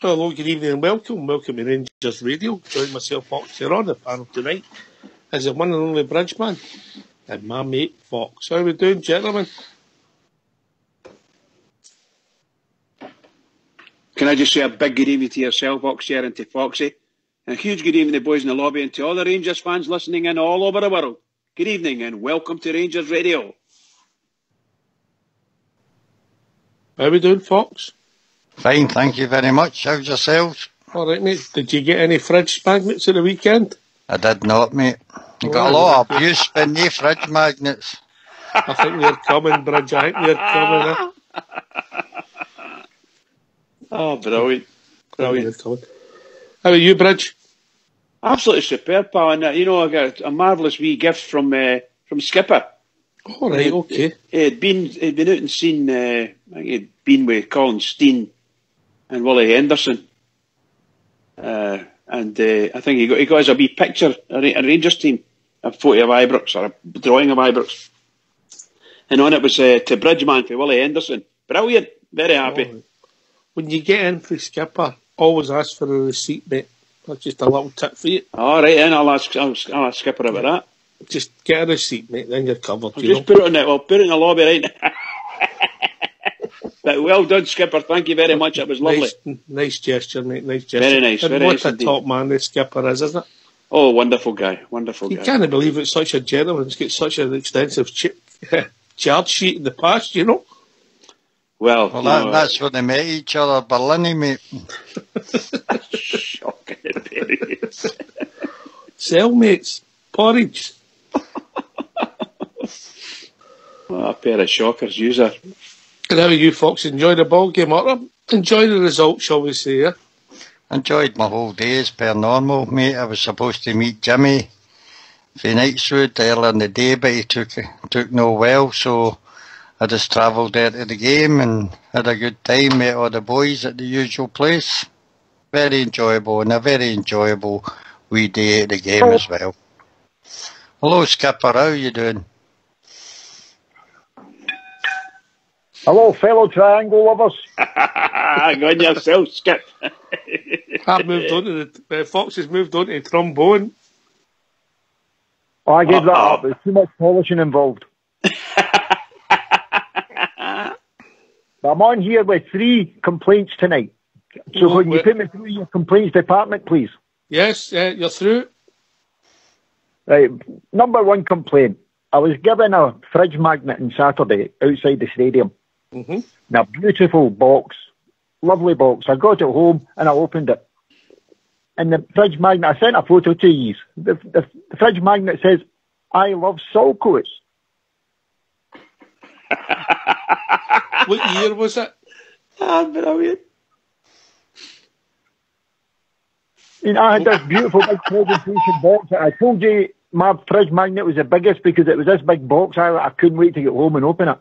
Hello, good evening and welcome. Welcome to Rangers Radio. Join myself, Fox, here on the panel tonight as the one and only Bridgeman and my mate, Fox. How are we doing, gentlemen? Can I just say a big good evening to yourself, Foxy, and to Foxy? And a huge good evening to the boys in the lobby and to all the Rangers fans listening in all over the world. Good evening and welcome to Rangers Radio. How are we doing, Fox? Fine, thank you very much. How's yourselves? All right, mate. Did you get any fridge magnets at the weekend? I did not, mate. You got a lot of abuse from the fridge magnets. I think they're coming, Bridge. I think they're coming. Oh, brilliant. Brilliant. How are you, Bridge? Absolutely superb, pal. And, I got a marvellous wee gift from Skipper. All right, okay. He'd been out and seen, I think he'd been with Colin Steen and Willie Henderson. I think he got us a wee picture, a Rangers team, a photo of Ibrox, or a drawing of Ibrox. And on it was to Bridgeman for Willie Henderson. Brilliant. Very happy. Right. When you get in for Skipper, always ask for a receipt, mate. That's just a little tip for you. All right, then I'll ask Skipper about that. Just get a receipt, mate, then you're covered. Put it on it. Well, put it in the lobby right now. But well done, Skipper. Thank you very much. It was lovely. Nice gesture, mate. Nice gesture. Very nice. And very what nice a indeed. top man this Skipper is, isn't it? Oh, wonderful guy. Wonderful guy. You can't believe it's such a gentleman. He's got such an extensive charge sheet in the past, you know. Well, that's where they met each other, Berlin, mate. Shocking it is. Cellmates, porridge. What a pair of shockers, user. And how are you, Fox? Enjoy the ball game, or enjoy the result, shall we say? Yeah? Enjoyed my whole day as per normal, mate. I was supposed to meet Jimmy for Knightswood earlier in the day, but he took no well, so I just travelled there to the game and had a good time, met all the boys at the usual place. Very enjoyable, and a very enjoyable wee day at the game as well. Hello, Skipper, how are you doing? Hello, fellow triangle lovers. Go on yourself, Skip. I've moved on to Fox has moved on to trombone. Oh, I gave that up. There's too much polishing involved. But I'm on here with 3 complaints tonight. So can you put me through your complaints department, please? Yes, you're through. Right. Number 1 complaint. I was given a fridge magnet on Saturday outside the stadium. Mm-hmm. Now, beautiful box. Lovely box. I got it home and I opened it. And the fridge magnet, I sent a photo to you. The fridge magnet says, I love Saltcoats. What year was it? Brilliant. I had this beautiful big presentation box. I told you my fridge magnet was the biggest because it was this big box. I couldn't wait to get home and open it.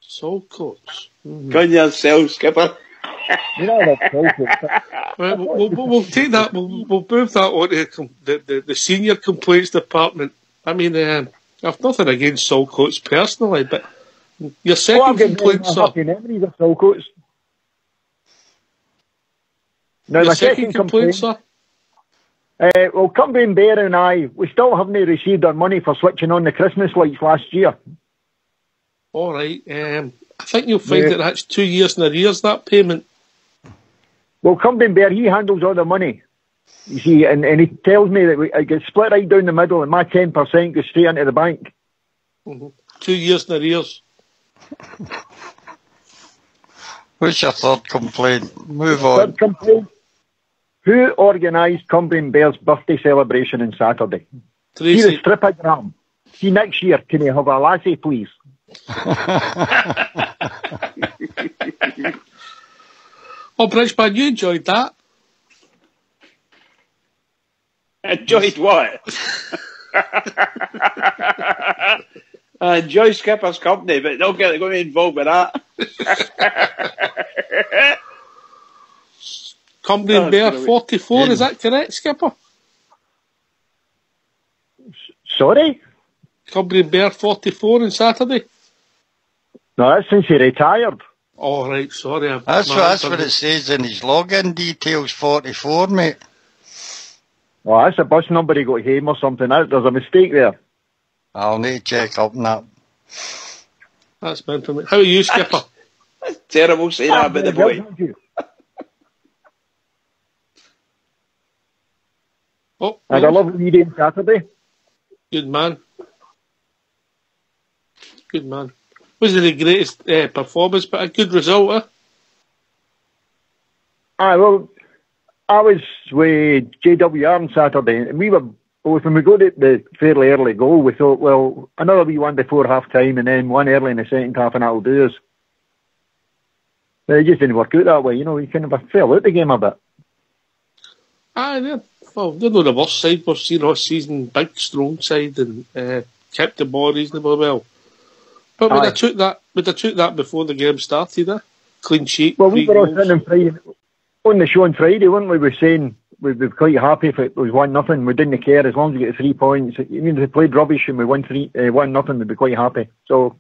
Saltcoats. Go on yourself, Skipper. You know, We'll take that. We'll move that on to the senior complaints department. I mean, I've nothing against Saltcoats personally, but your second complaint, sir. Happy memories of Saltcoats. Now, Your my second complaint, sir. Well, Cumbria and Bear and I, we still haven't received our money for switching on the Christmas lights last year. All right. I think you'll find that that's 2 years in arrears, that payment. Well, Cumbria and Bear, he handles all the money. You see, and he tells me that it gets split right down the middle and my 10% goes straight into the bank. Mm-hmm. 2 years in arrears. What's your third complaint? Move on. Third complaint. Who organised Cumbria and Bear's birthday celebration on Saturday? Tracy. See the stripogram. See, next year, can you have a lassie, please? Oh, Bridgeman, you enjoyed that. Enjoyed what? I enjoy Skipper's company, but don't get going to be involved with that. Cumbria and Bear 44, is that correct, Skipper? Sorry? Cumbria and Bear 44 on Saturday? No, that's since he retired. Oh, right, sorry. That's what it says in his login details, 44, mate. Well, that's a bus number he got home or something. There's a mistake there. I'll need to check up on that. That's meant for me. How are you, Skipper? That's terrible saying that about the boy. Oh, I had a lovely day on Saturday. Good man. Good man. Wasn't the greatest performance, but a good result, Well, I was with JWR on Saturday, and when we got the fairly early goal, we thought, well, another wee one before half-time and then one early in the second half, and that'll do us. But it just didn't work out that way, we kind of fell out the game a bit. They're not the worst side we've seen all season, big, strong side, and kept the ball reasonably well. But when I took that before the game started, clean sheet. Well, we were all sitting on the show on Friday, weren't we? We were saying we'd be quite happy if it was 1-0. We didn't care as long as we get 3 points. If we played rubbish and we won 1-0, we'd be quite happy. So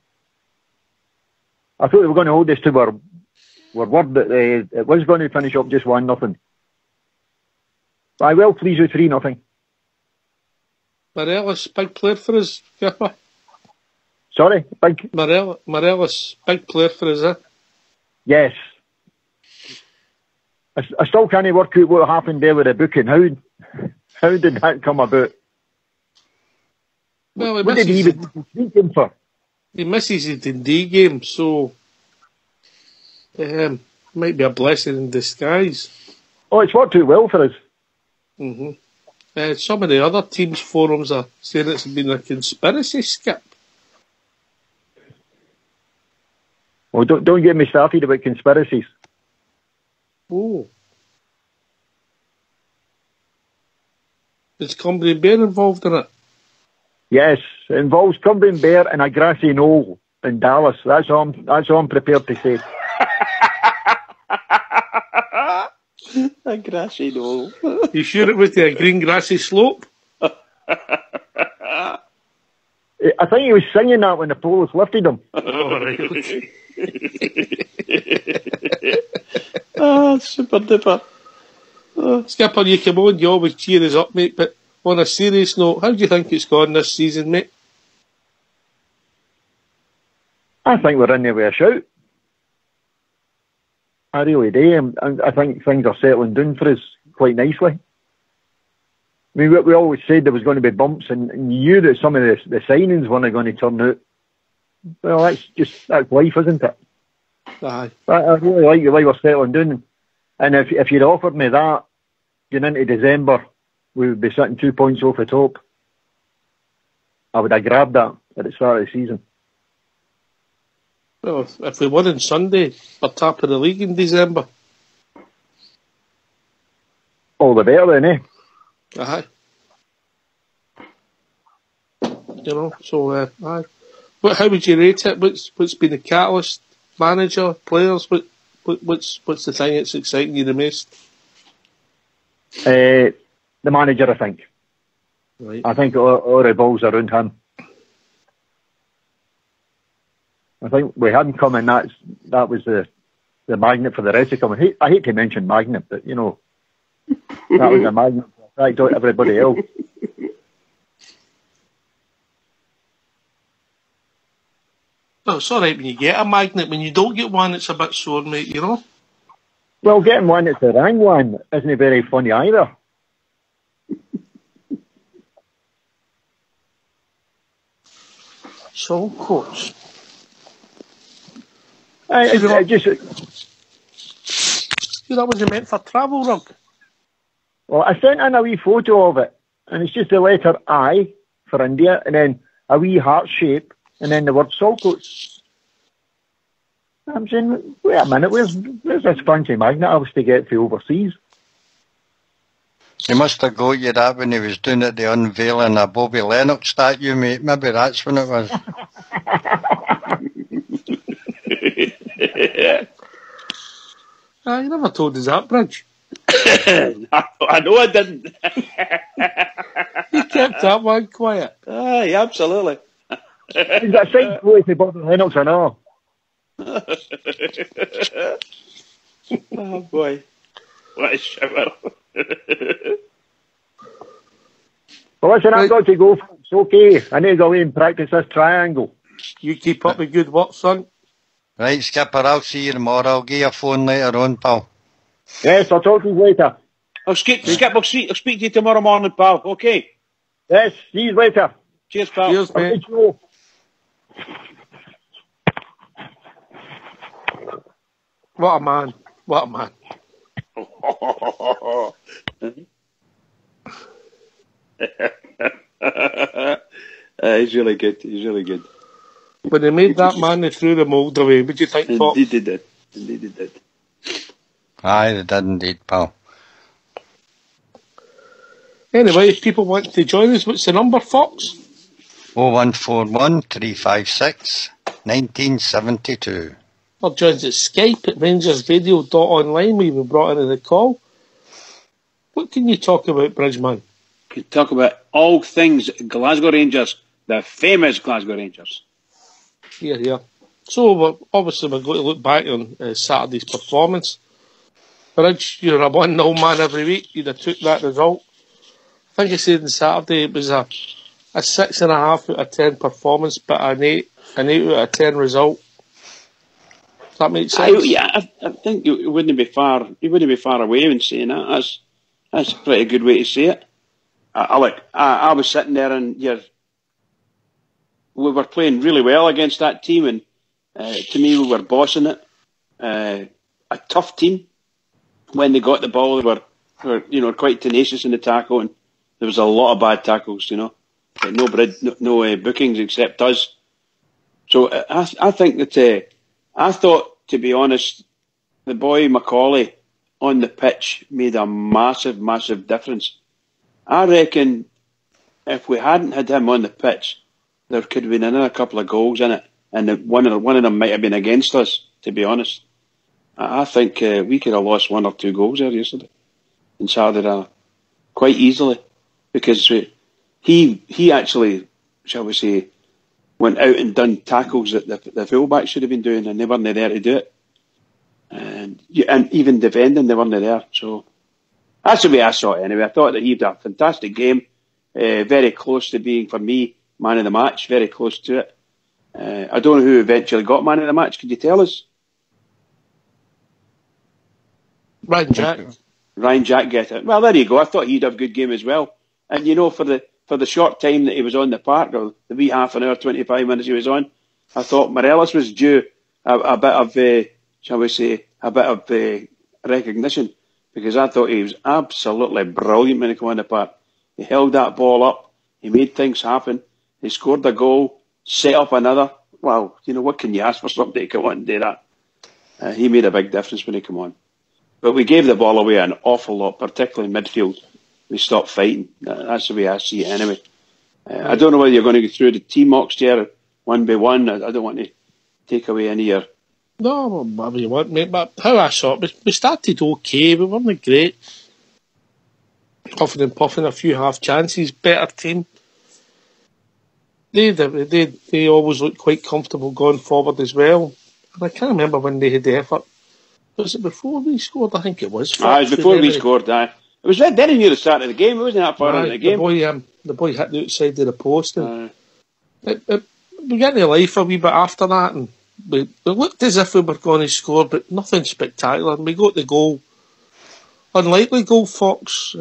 I thought we were going to hold this to our word that it was going to finish up just 1-0. I'm well pleased with 3-0. Morelos, big player for us, Skipper. Sorry, big Morelos, big player for us, Yes. I still can't work out what happened there with the booking. How did that come about? Well, what did he even beat him for? He misses the Dundee game, so might be a blessing in disguise. Oh, it's worked out well for us. Mm-hmm. Some of the other teams' forums are saying it's been a conspiracy, Skip. Well, don't get me started about conspiracies. Oh. Is Cumbria Bear involved in it? Yes, it involves Cumbria Bear and a grassy knoll in Dallas. That's all I'm prepared to say. A grassy knoll. You sure it was a green grassy slope? I think he was singing that when the police lifted him. Oh, right. Super duper. Skipper, you come on, you always cheer us up, mate, but on a serious note, how do you think it's gone this season, mate? I think we're in there with a shout. I really do. I think things are settling down for us quite nicely. I mean, we always said there was going to be bumps, and you knew that some of the signings weren't going to turn out. Well, that's life, isn't it? Aye. I really like the way we're settling down. And if you'd offered me that going into December, we would be sitting 2 points off the top, I would have grabbed that at the start of the season. Well, if we won on Sunday, we're top of the league in December. All the better then, eh? Aye. So, aye. How would you rate it? What's been the catalyst? Manager, players? What's the thing that's exciting you the most? The manager, I think. Right. I think all the balls around him. I think we hadn't come in. That was the magnet for the rest of them. I hate to mention magnet, but that was a magnet to attract everybody else. Oh, it's all right when you get a magnet. When you don't get one, it's a bit sore, mate, Well, getting one that's the wrong one isn't very funny either. So, coach. That wasn't meant for travel rug. Well, I sent in a wee photo of it, and it's just the letter I for India, and then a wee heart shape, and then the word Saltcoats. I'm saying, wait a minute, where's this fancy magnet I was to get for overseas? He must have got you that when he was doing it, the unveiling of Bobby Lennox statue, mate. Maybe that's when it was. You never told us that, Bridge. I know I didn't. You kept that one quiet. Aye, absolutely. Is that signed photo for Bobby Lennox or no? Oh boy, what a shower! Well, listen, I've got to go. It's okay. I need to go away and practice this triangle. You keep up the good work, son. Right, Skipper, I'll see you tomorrow. I'll give you a phone later on, pal. Yes, I'll talk to you later. Skip, I'll speak to you tomorrow morning, pal. Okay. Yes, see you later. Cheers, pal. Cheers, mate. What a man. What a man. He's really good. He's really good. When they made that man, they threw the mould away. What do you think, Fox? Indeed they did. Indeed they did. Aye, they did indeed, pal. Anyway, if people want to join us, what's the number, Fox? 0141 356 1972. Or join us at Skype at rangersradio.online. We were brought into the call. What can you talk about, Bridgeman? Can talk about all things Glasgow Rangers, the famous Glasgow Rangers. Here. So, obviously, we're going to look back on Saturday's performance. Bridge, you're a 1-0 man every week. You'd have took that result. I think I said on Saturday it was a 6.5 out of 10 performance, but an 8 out of 10 result. Does that make sense? I think you wouldn't be far. You wouldn't be far away in saying that. That's a pretty good way to say it. I was sitting there and we were playing really well against that team, and to me we were bossing it. A tough team. When they got the ball, they were quite tenacious in the tackle, and there was a lot of bad tackles, but no bookings except us. So I think that I thought, to be honest, the boy Macaulay on the pitch made a massive, massive difference. I reckon if we hadn't had him on the pitch, there could have been another couple of goals in it, and one of them might have been against us, to be honest. I think we could have lost 1 or 2 goals there yesterday in Saturday quite easily, because he actually, shall we say, went out and done tackles that the fullback should have been doing, and they weren't there to do it. And even defending, they weren't there. So that's the way I saw it anyway. I thought that he had a fantastic game, very close to being, for me, man of the match, very close to it. I don't know who eventually got man of the match. Could you tell us? Ryan Jack get it. Well, there you go. I thought he'd have a good game as well. And for the short time that he was on the park, or the wee half an hour, 25 minutes he was on, I thought Morelos was due a bit of, shall we say, recognition, because I thought he was absolutely brilliant when he came on the park. He held that ball up. He made things happen. He scored a goal, set up another. Well, what can you ask for somebody to come on and do that? He made a big difference when he came on. But we gave the ball away an awful lot, particularly in midfield. We stopped fighting. That's the way I see it anyway. I don't know whether you're going to go through the team ox here one by one. I don't want to take away any of your... No, whatever you want, mate. But how I saw it, we started okay. We weren't great. Huffing and puffing, a few half chances. Better team. They always looked quite comfortable going forward as well. And I can't remember when they had the effort. Was it before we scored? I think it was. It was before we scored, It was very near the start of the game. It wasn't that far into the game. The boy hit the outside of the post. And we got into life a wee bit after that, and we looked as if we were going to score, but nothing spectacular. And we got the goal. Unlikely goal, Fox.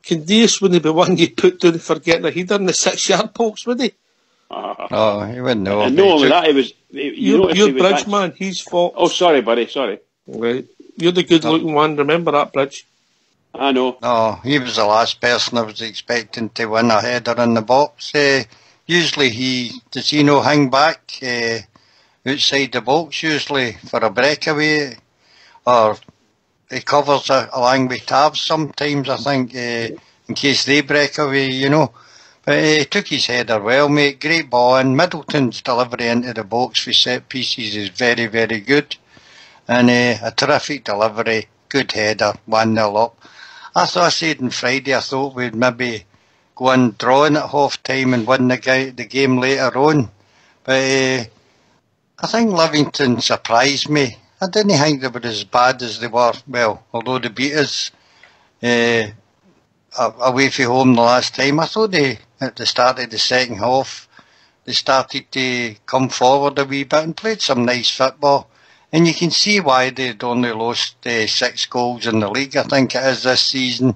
Candias wouldn't be one you put down for getting a header in the 6-yard box, would he? Oh, he wouldn't know. And no only that, he was... You're Bridgeman, he's Fox. Oh, sorry, buddy, sorry. Right. You're the good-looking one, remember that, Bridge? I know. No, he was the last person I was expecting to win a header in the box. Usually does he no hang back outside the box, usually for a breakaway, or he covers along with tabs sometimes, I think, in case they break away, But he took his header well, mate. Great ball, and Middleton's delivery into the box for set pieces is very, very good. And a terrific delivery, good header, 1-0 up. I said on Friday, I thought we'd maybe go and draw in at half time and win the game later on. But I think Livingston surprised me. I didn't think they were as bad as they were. Well, although they beat us away from home the last time, I thought at the start of the second half, they started to come forward a wee bit and played some nice football. And you can see why they'd only lost 6 goals in the league, I think it is, this season.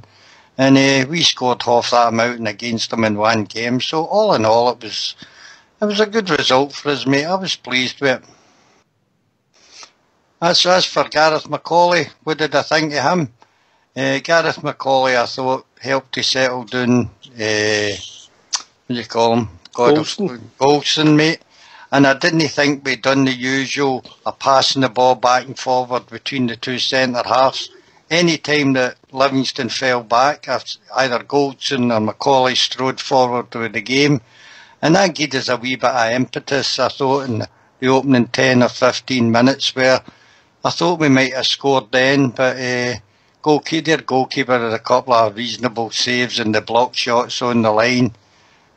And we scored half that amount against them in one game. So all in all, it was a good result for us, mate. I was pleased with it. As for Gareth McAuley, what did I think of him? Gareth McAuley, I thought, helped to settle down, what do you call him? Golson, mate. And I didn't think we'd done the usual of passing the ball back and forward between the two centre halves. Any time that Livingston fell back, either Goldson or McAuley strode forward with the game. And that gave us a wee bit of impetus, I thought, in the opening 10 or 15 minutes, where I thought we might have scored then, but their goalkeeper had a couple of reasonable saves and the block shots on the line.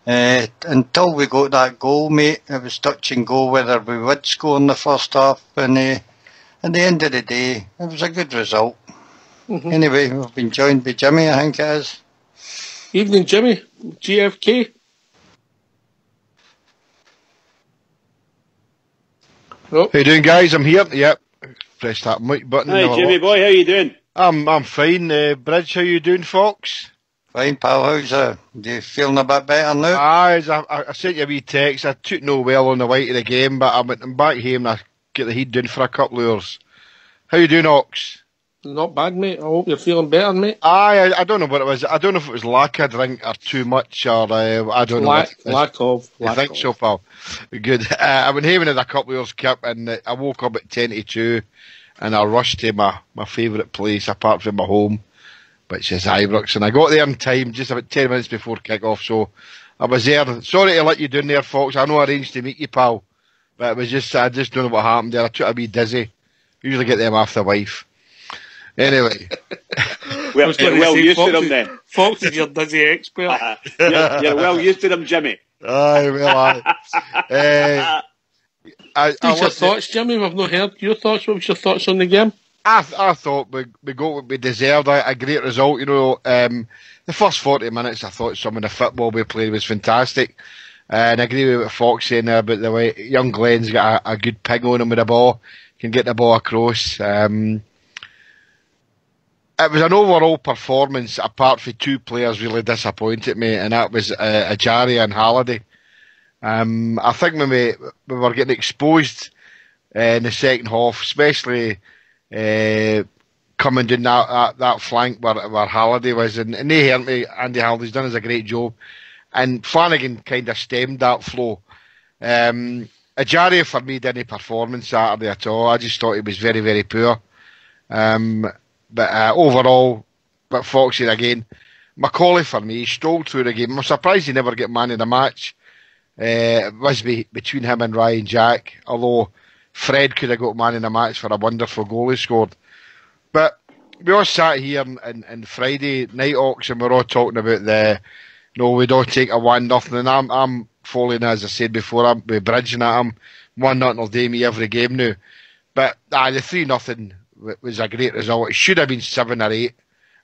Until we got that goal, mate, it was touch and go whether we would score in the first half. And at the end of the day, it was a good result. Mm-hmm. Anyway, we've been joined by Jimmy, I think it is. Evening, Jimmy. GFK. Oh. How you doing, guys? I'm here. Yep. Press that mic button. Hi, Jimmy boy. How you doing? I'm fine. Bridge, how you doing, Fox? Fine, pal. How's you feeling a bit better now? I sent you a wee text. I took no well on the way to the game, but I'm back home and I get the heat down for a couple of hours. How you doing, Ox? Not bad, mate. I hope you're feeling better, mate. I don't know what it was. I don't know if it was lack of drink or too much, or I don't know. Lack of. I think so, pal. Good. I went home in a couple of hours, Kip, and I woke up at 10 to 2, and I rushed to my favourite place apart from my home, which is Ibrox, and I got there in time, just about 10 minutes before kick-off, so I was there. Sorry to let you down there, Fox. I know I arranged to meet you, pal, but it was I just don't know what happened there. I took a wee dizzy. Usually get them after wife. Anyway. You're well used to them then. Fox is your dizzy expert. You're well used to them, Jimmy. Aye, well, What's your thoughts, Jimmy? We've not heard your thoughts. What was your thoughts on the game? I thought we got what we deserved, a great result. You know, the first 40 minutes, I thought some of the football we played was fantastic. And I agree with what Fox saying there about the way young Glenn's got a good ping on him with the ball, can get the ball across. It was an overall performance, apart from 2 players really disappointed me, and that was Ajaria and Halliday. I think when we were getting exposed in the second half, especially coming down that flank where Halliday was, and they hurt me. Andy Halliday's done us a great job, and Flanagan kind of stemmed that flow. Ajaria for me didn't perform on Saturday at all. I just thought he was very, very poor. But overall, but Foxy again, McAuley for me, he strolled through the game. I'm surprised he never get man of the match. It was between him and Ryan Jack, although Fred could have got man of the match for a wonderful goal he scored. But we all sat here on Friday night, Ox, and we're all talking about we don't take a 1-0, and I'm falling, as I said before, I'm bridging at him. 1-0 will do me every game now. But the 3-0 was a great result. It should have been 7 or 8,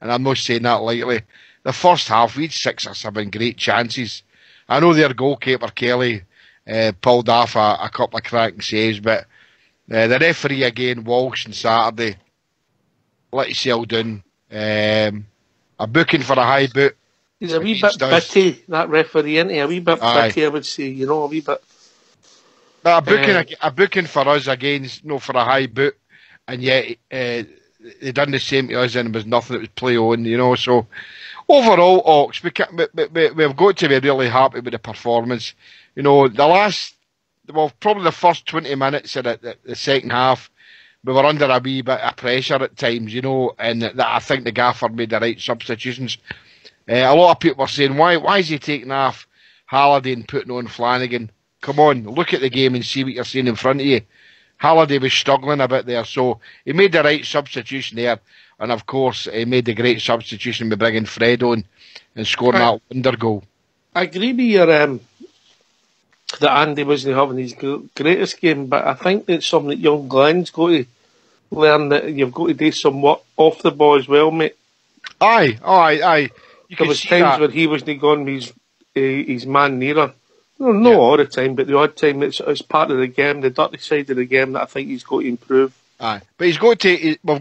and I'm not saying that lightly. The first half, we had 6 or 7 great chances. I know their goalkeeper, Kelly, pulled off a couple of cracking saves, but the referee again, Walsh, on Saturday, let yourself down. A booking for a high boot. He's a wee bit bitty, that referee, isn't he? A wee bit bitty, I would say, a wee bit. But a booking for us again, for a high boot, and yet they done the same to us, and there was nothing that was play on, so overall, Ox, we've got to be really happy with the performance. Probably the first 20 minutes of the second half, we were under a wee bit of pressure at times, and that I think the gaffer made the right substitutions. A lot of people were saying, why is he taking off Halliday and putting on Flanagan? Come on, look at the game and see what you're seeing in front of you. Halliday was struggling a bit there, so he made the right substitution there. And of course, he made the great substitution by bringing Fred on and scoring that wonder goal. I agree with your that Andy wasn't having his greatest game, but I think it's something that young Glenn's got to learn, that you've got to do some work off the ball as well, mate. Aye. There was times where he wasn't going his man nearer. No, all the time, but the odd time it's part of the game, the dirty side of the game that I think he's got to improve. Aye, but we've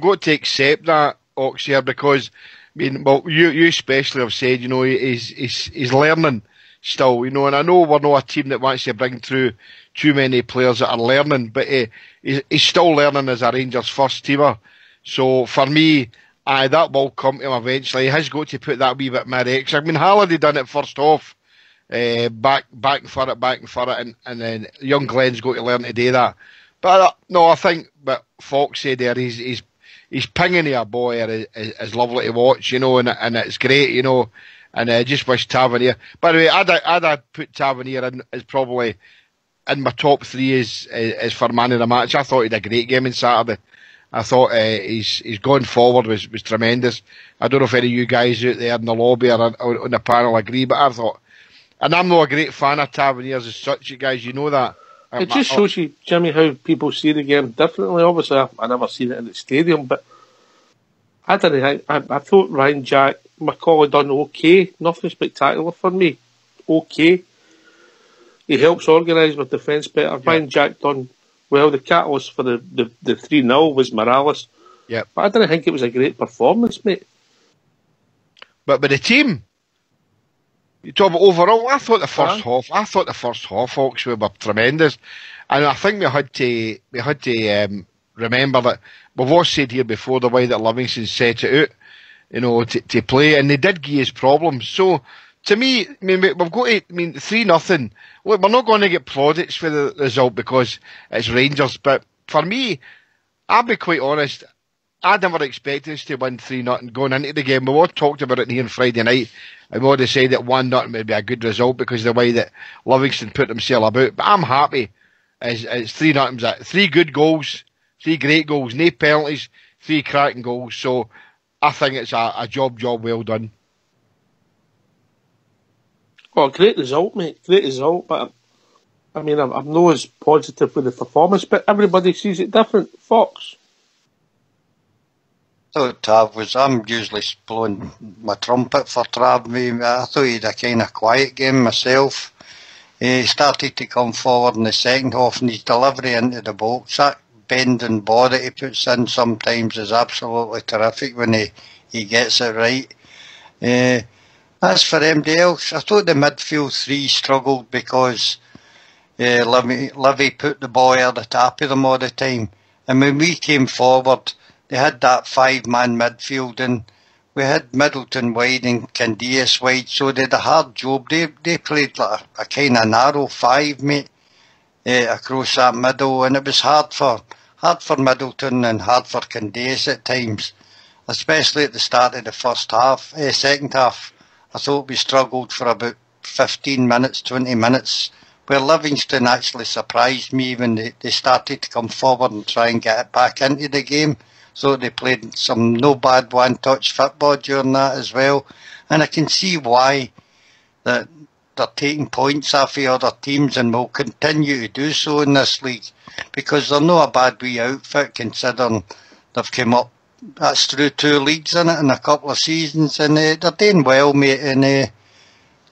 got to accept that, Ox, here, because you especially have said, he's learning still, and I know we're not a team that wants to bring through too many players that are learning, but he's still learning as a Rangers first teamer. So for me, that will come to him eventually. He has got to put that wee bit more extra. Halliday done it first off, back for it, and then young Glenn's got to learn to do that. But I think what Fox said there, he's pinging a boy is lovely to watch, and it's great, and I just wish Tavernier. By the way, I'd put Tavernier in as probably in my top 3 as for man of the match. I thought he had a great game on Saturday. I thought he's going forward was tremendous. I don't know if any of you guys out there in the lobby or on the panel agree, but I thought, and I'm not a great fan of Tavernier as such, you guys, you know that. It just shows you, Jimmy, how people see the game differently. Obviously, I've never seen it in the stadium, but I don't think I thought Ryan Jack McCauley done okay. Nothing spectacular for me. Okay. He helps organise with defence better. Yeah. Ryan Jack done well. The catalyst for the 3-0 was Morales. Yeah. But I didn't think it was a great performance, mate. But the team, you talk about overall, I thought the first half, Hawks were tremendous, and I think we had to remember that we've all said here before the way that Livingston set it out, to play, and they did give us problems. So to me, we've got to, 3-0. Look, we're not going to get plaudits for the result because it's Rangers, but for me, I'll be quite honest, I never expected us to win 3-0 going into the game. We all talked about it here on Friday night, and we all decided that 1-0 would be a good result because of the way that Livingston put themselves about. But I'm happy. It's 3-0. 3 good goals, 3 great goals, no penalties, 3 cracking goals. So I think it's a job well done. Well, great result, mate. Great result. But I'm not as positive with the performance, but everybody sees it different. Fox. I'm usually blowing my trumpet for Trav. I thought he had a kind of quiet game myself. He started to come forward in the second half, and his delivery into the box, that bending body he puts in sometimes is absolutely terrific when he gets it right. As for MDL, I thought the midfield 3 struggled because Livy put the ball at the top of them all the time. And when we came forward, they had that 5-man midfield, and we had Middleton wide and Candias wide, so they had a hard job. They played like a kind of narrow 5, mate, across that middle, and it was hard for Middleton and hard for Candias at times, especially at the start of the second half. I thought we struggled for about 15 minutes, 20 minutes, where Livingston actually surprised me when they started to come forward and try and get it back into the game. So they played some no bad one-touch football during that as well. And I can see why that they're taking points off of other teams and will continue to do so in this league, because they're not a bad wee outfit considering they've come up. That's through 2 leagues in it in a couple of seasons, and they're doing well, mate. And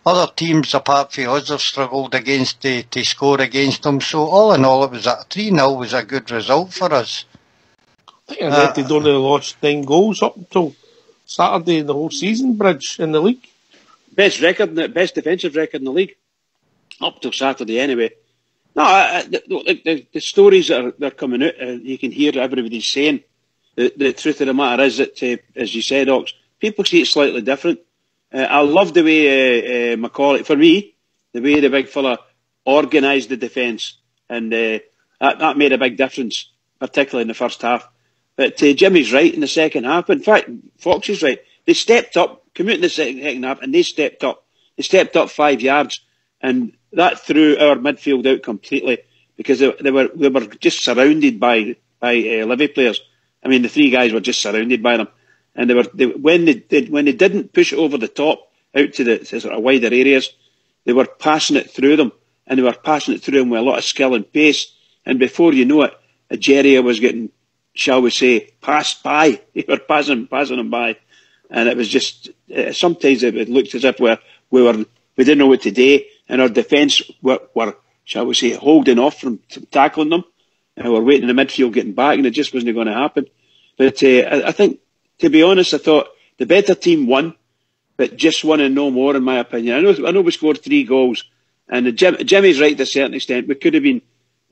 other teams apart from us have struggled to score against them. So all in all, it was 3-0 was a good result for us. I think they'd only lost 9 goals up until Saturday in the whole season, Bridge, in the league. Best defensive record in the league, up till Saturday anyway. No, the stories that are coming out, you can hear everybody saying. The truth of the matter is that, as you said, Ox, people see it slightly different. I love the way McCauley, for me, the way the big fella organised the defence, and that made a big difference, particularly in the first half. But Jimmy's right in the second half. In fact, Fox is right. They stepped up, came out in the second half, and they stepped up. They stepped up 5 yards, and that threw our midfield out completely because they were just surrounded by Livy players. I mean, the 3 guys were just surrounded by them, and when they didn't push it over the top out to the sort of wider areas, they were passing it through them, and they were passing it through him with a lot of skill and pace. And before you know it, Ageria was getting, shall we say, passed by. They were passing him by. And it was just, sometimes it looked as if we didn't know what to do, and our defence were, shall we say, holding off from tackling them. And we're waiting in the midfield getting back, and it just wasn't going to happen. But I think, to be honest, I thought the better team won, but just won and no more, in my opinion. I know we scored 3 goals, and Jimmy's right to a certain extent. We could have been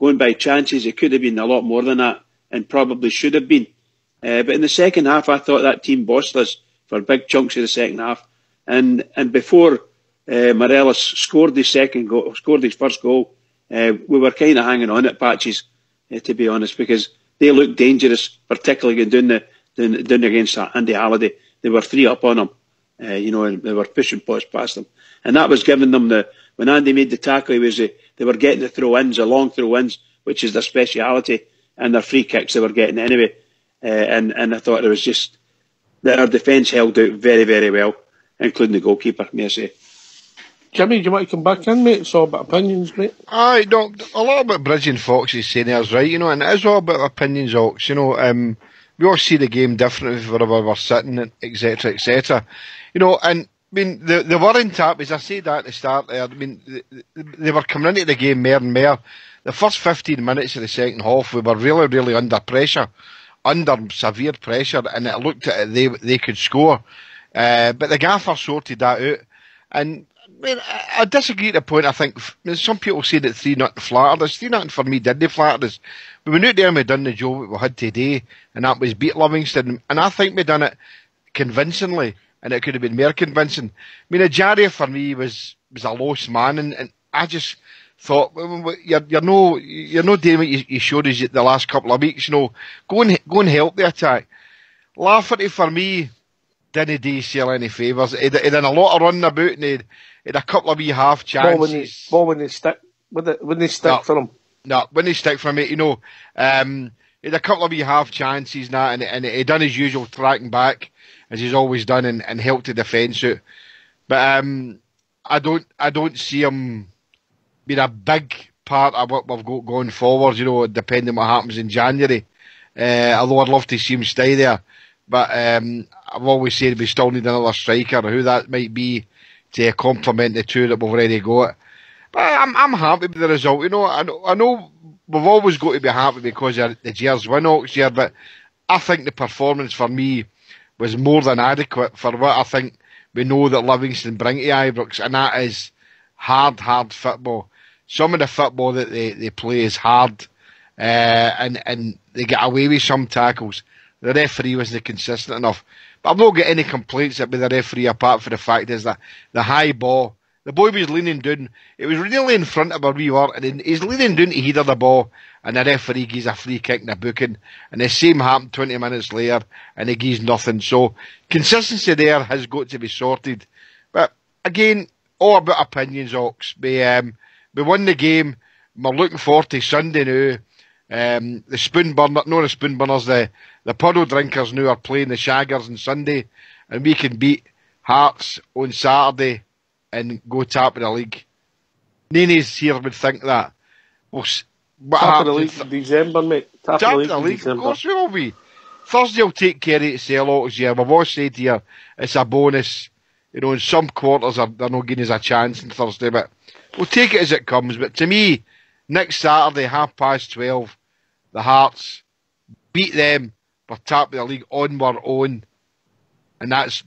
going by chances. It could have been a lot more than that, and probably should have been. But in the second half, I thought that team bossed us for big chunks of the second half. And before Morelos scored his first goal, we were kind of hanging on at patches, to be honest, because they looked dangerous, particularly down against Andy Halliday. They were 3 up on him, and they were pushing past them. And that was giving them when Andy made the tackle, they were getting the throw-ins, the long throw-ins, which is their speciality, and their free kicks they were getting anyway. And I thought it was just that our defence held out very, very well, including the goalkeeper, may I say. Jimmy, do you want to come back in, mate? It's all about opinions, mate. Aye, no, a lot about Bridging Fox's saying there is right, and it is all about opinions, Ox. We all see the game differently wherever we're sitting, etc., etc. And I mean, they were in tap, as I said that at the start there. I mean, they were coming into the game more and more. The first 15 minutes of the second half, we were really, really under pressure, under severe pressure, and it looked at it, they could score. But the gaffer sorted that out. And I disagree to the point. I think some people say that 3-0 flattered us. 3-0 for me didn't flatter us. But we knew there we done the job we had today, and that was beat Livingston. And I think we done it convincingly, and it could have been more convincing. I mean, Ajaria for me was a lost man, and I just thought, you're no doing what you showed us the last couple of weeks. Go and help the attack. Lafferty for me didn't do yourself any favours. He done a lot of running about, and he had a couple of wee half chances. Ball when they stick for him. No, when they stick for him, he had a couple of wee half chances now, and he done his usual tracking back, as he's always done, and helped the defence out. But I don't see him being a big part of what we've got going forward, depending on what happens in January. Although I'd love to see him stay there. But I've always said we still need another striker, who that might be, to complement the 2 that we've already got. But I'm happy with the result. I know we've always got to be happy because of the Gers win Ox year, but I think the performance for me was more than adequate for what I think we know that Livingston bring to Ibrox, and that is hard football. Some of the football that they play is hard, and they get away with some tackles. The referee wasn't consistent enough. But I've not got any complaints with the referee, apart from the fact is that the high ball, the boy was leaning down, it was really in front of where we were, and he's leaning down to header the ball, and the referee gives a free kick in the booking, and the same happened 20 minutes later, and he gives nothing. So consistency there has got to be sorted. But again, all about opinions, Ox. We won the game. We're looking forward to Sunday now. The spoon burners, the puddle drinkers now are playing the Shaggers on Sunday, and we can beat Hearts on Saturday and go top of the league. Nene's here would think that. Well, top of the league in December, mate. Top of the league, of course we will be. Thursday will take care of itself, Ox. Yeah, we've always said here it's a bonus. In some quarters they're not giving us a chance on Thursday, but we'll take it as it comes. But to me, next Saturday, 12:30, the Hearts, beat them, we're top of the league on our own, and that's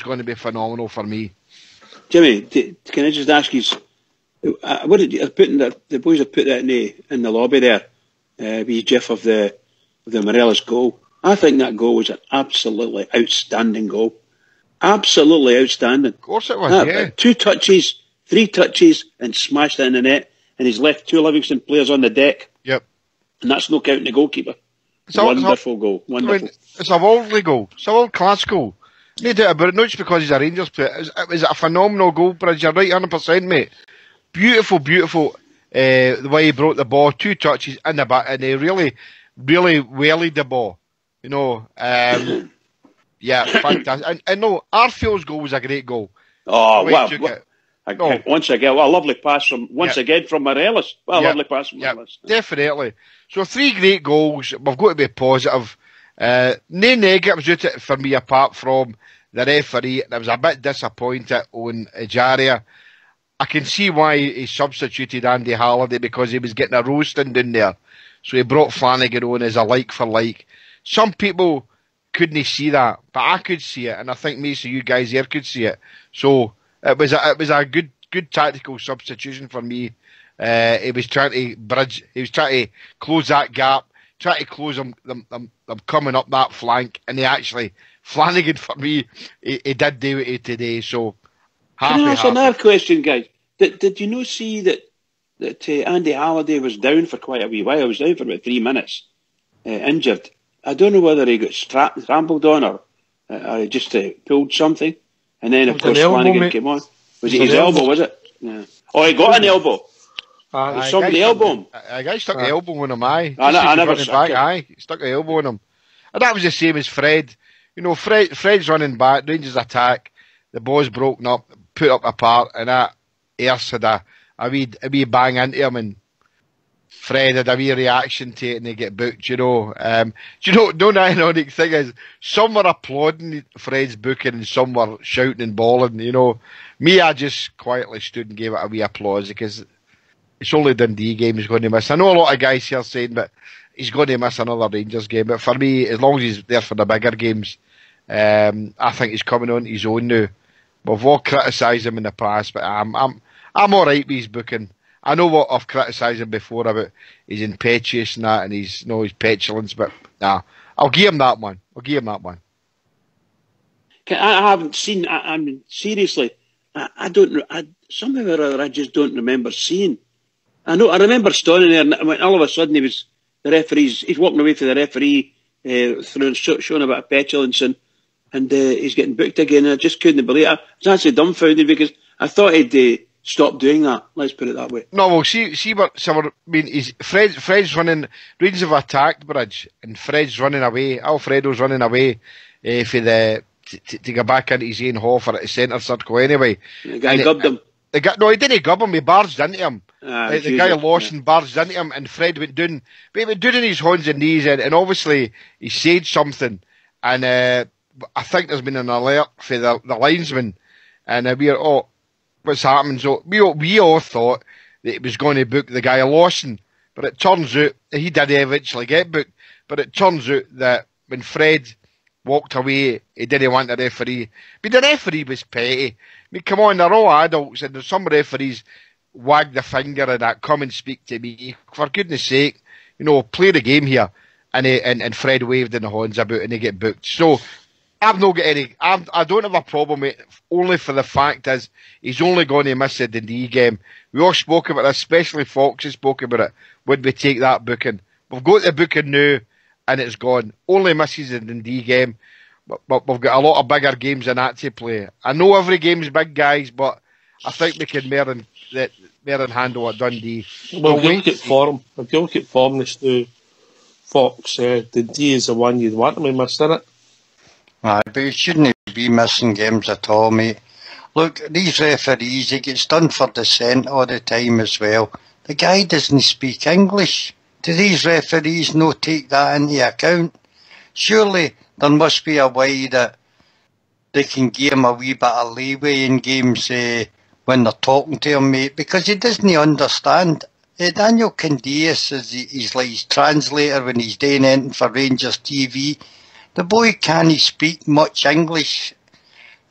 going to be phenomenal for me. Jimmy, can I just ask you, what did you put in the boys have put that in the lobby there, wee gif of the Morelos goal. I think that goal was an absolutely outstanding goal. Absolutely outstanding. Of course it was, yeah. 2 touches, 3 touches, and smashed it in the net, and he's left 2 Livingston players on the deck. Yep. And that's no counting the goalkeeper. Wonderful goal. Wonderful. I mean, it's a worldly goal. It's a world-class goal. No doubt about it, not just because he's a Rangers player. It was a phenomenal goal, Bridge. You're right, 100%, mate. Beautiful, the way he brought the ball, 2 touches in the back, and he really, really wellied the ball. Yeah, fantastic. And no, Arfield's goal was a great goal. Oh, wow. Once again, a lovely pass from Morelos. A lovely pass from Morelos. Definitely. So 3 great goals. We've got to be positive. No negatives out it for me apart from the referee. I was a bit disappointed on Ejaria. I can see why he substituted Andy Halliday, because he was getting a roasting down there. So he brought Flanagan on as a like for like. Some people couldn't see that, but I could see it, and I think most of you guys here could see it. So it was a good tactical substitution for me. He was trying to bridge. He was trying to close that gap, trying to close them coming up that flank, and Flanagan for me, he did do it today. So happy. Can I ask another question, guys? Did you not see that Andy Halliday was down for quite a wee while? He was down for about 3 minutes, injured. I don't know whether he got trampled on or he just pulled something. And then, of course, Flanagan came on. Was it his elbow, was it? Yeah. Oh, he got an elbow. Somebody elbowed him. A guy stuck the elbow on him, aye. I never saw it. Aye, stuck the elbow on him. And that was the same as Fred. You know, Fred's running back, Rangers attack, the ball's broken up, put up apart, and that Ayres had a wee bang into him, and Fred had a wee reaction to it and they get booked, you know. The ironic thing is, some were applauding Fred's booking and some were shouting and bawling, you know. Me, I just quietly stood and gave it a wee applause because it's only Dundee game he's going to miss. I know a lot of guys here saying that he's going to miss another Rangers game, but for me, as long as he's there for the bigger games, I think he's coming on his own now. We've all criticised him in the past, but I'm alright with his booking. I know what I've criticised him before about his impetuous and that, and his petulance, but nah, I'll give him that one. I haven't seen. I mean, seriously, I don't know. Somehow or other, I just don't remember seeing. I remember standing there, and when all of a sudden he's walking away from the referee, showing a bit of petulance, and he's getting booked again. And I just couldn't believe it. I was actually dumbfounded because I thought he'd stop doing that. Let's put it that way. No, well, Fred's running. Rangers have attacked Bridge, and Fred's running away. Alfredo's running away to go back into his own half or at the centre circle anyway. The guy gubbed him. No, he didn't gub him. He barged into him. The guy Lawson barged into him, and Fred went down. But he went down on his hands and knees, and obviously he said something. And I think there's been an alert for the linesman, and we're what's happening? So we all thought that it was going to book the guy Lawson, but it turns out he did eventually get booked. But it turns out that when Fred walked away, he didn't want the referee. But the referee was petty. I mean, come on, they're all adults, and there's some referees wag the finger and that, come and speak to me. For goodness sake, play the game here. And Fred waved in the horns about and they get booked. So I've not got any. I don't have a problem with it, only for the fact is he's only going to miss the Dundee game. We all spoke about it, especially Fox spoke about it. Would we take that booking? We've got the booking now, and it's gone. Only misses the Dundee game, but we've got a lot of bigger games than that to play. I know every game's big, guys, but I think we can more than handle at Dundee. Well, if you look at form this new Fox, Dundee is the one you'd want to be missing it. Aye, but you shouldn't be missing games at all, mate. Look, these referees, he gets done for dissent all the time as well. The guy doesn't speak English. Do these referees not take that into account? Surely there must be a way that they can give him a wee bit of leeway in games when they're talking to him, mate, because he doesn't understand. Daniel Candeias, he's like his translator when he's doing anything for Rangers TV. The boy can't speak much English,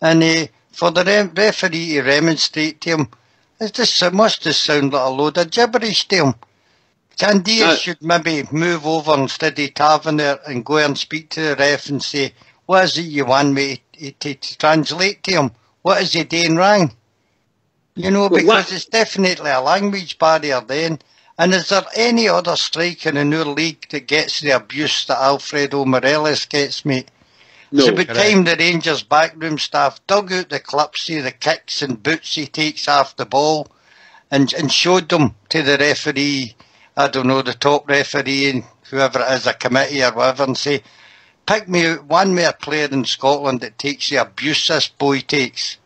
and for the referee to remonstrate to him, it must just sound like a load of gibberish to him. Candeias should maybe move over instead of Taverner and go and speak to the ref and say, what is it you want me to translate to him? What is he doing wrong? Because it's definitely a language barrier then. And is there any other striker in our league that gets the abuse that Alfredo Morelos gets, mate? No, so by the time the Rangers backroom staff dug out the clips of the kicks and boots he takes off the ball and showed them to the referee, I don't know, the top referee and whoever it is, a committee or whatever, and say, pick me out one more player in Scotland that takes the abuse this boy takes.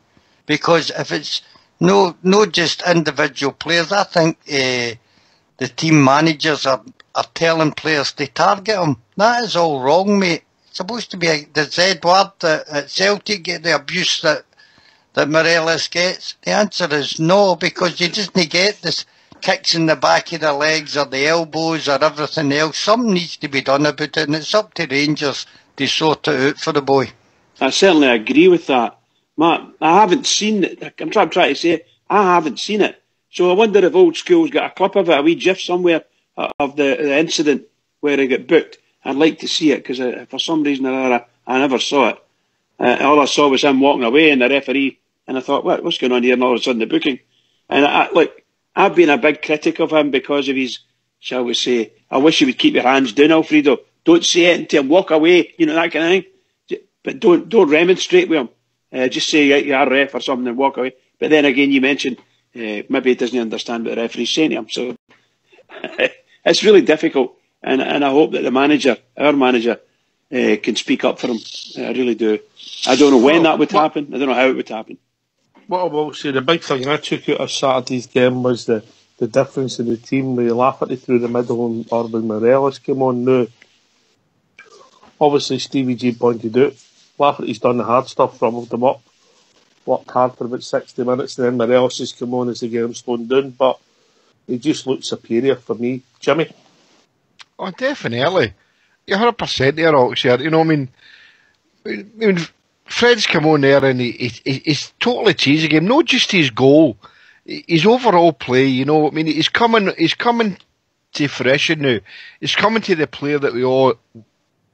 Because if it's No, just individual players. I think the team managers are telling players to target them. That is all wrong, mate. It's supposed to be does Edward at Celtic get the abuse that Morelos gets? The answer is no, because you just need to get this kicks in the back of the legs or the elbows or everything else. Something needs to be done about it, and it's up to Rangers to sort it out for the boy. I certainly agree with that. Matt, I haven't seen it. I'm trying to say, I haven't seen it. So I wonder if Old School's got a clip of it, a wee gif somewhere of the incident where he got booked. I'd like to see it, because for some reason or other, I never saw it. All I saw was him walking away and the referee, and I thought, what's going on here? And all of a sudden the booking. And I've been a big critic of him because of his, shall we say, I wish you would keep your hands down, Alfredo. Don't say it until him, walk away, that kind of thing. But don't remonstrate with him. Just say you're a ref or something and walk away. But then again, you mentioned maybe he doesn't understand what the referee's saying to him. So it's really difficult. And I hope that our manager, can speak up for him. I really do. I don't know when that would happen. I don't know how it would happen. What I will say, the big thing I took out of Saturday's game was the difference in the team with Lafferty through the middle and Urban Morelos came on now. Obviously, Stevie G pointed out, Lafferty's done the hard stuff, rumbled them up, worked hard for about 60 minutes, and then Morelos has come on as the game slowed down, but he just looked superior for me. Jimmy? Oh, definitely. You're 100% there, Oxford. I mean, Fred's come on there and he's totally changed the game. Not just his goal, his overall play. He's coming to fruition now. He's coming to the player that we all,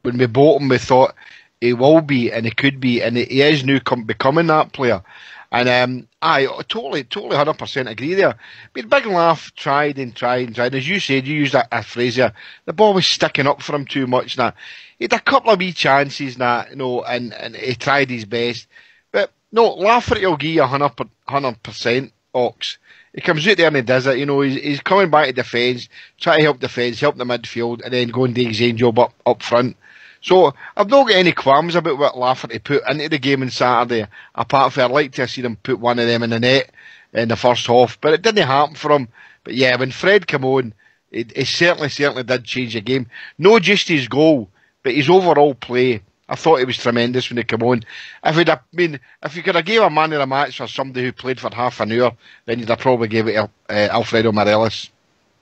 when we bought him, we thought he will be and he could be, and he is now becoming that player. And I totally 100% agree there. But Big Laugh tried. As you said, you used a phrase there. The ball was sticking up for him too much. Now he had a couple of wee chances now, and he tried his best. But no, Lafferty will give you 100%. Ox. He comes out there and he does it. He's coming back to defence, try to help defence, help the midfield, and then go and do his own job up front. So I've not got any qualms about what Lafferty put into the game on Saturday, apart from I'd like to have seen him put one of them in the net in the first half, but it didn't happen for him. But yeah, when Fred came on, it certainly did change the game. Not just his goal, but his overall play. I thought he was tremendous when he came on. If you could have gave a man of the match for somebody who played for half an hour, then you'd have probably gave it to Alfredo Morelos.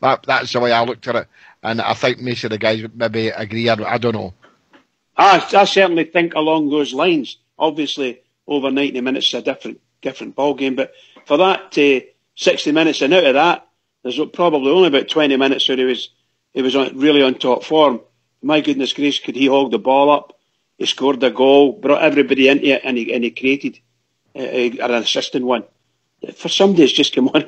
That's the way I looked at it, and I think most of the guys would maybe agree. I don't know. I certainly think along those lines. Obviously, over 90 minutes is a different ball game, but for that 60 minutes and out of that, there's probably only about 20 minutes where he was really on top form. My goodness gracious, could he hold the ball up? He scored a goal, brought everybody into it, and he created an assistant one. For somebody who's just come on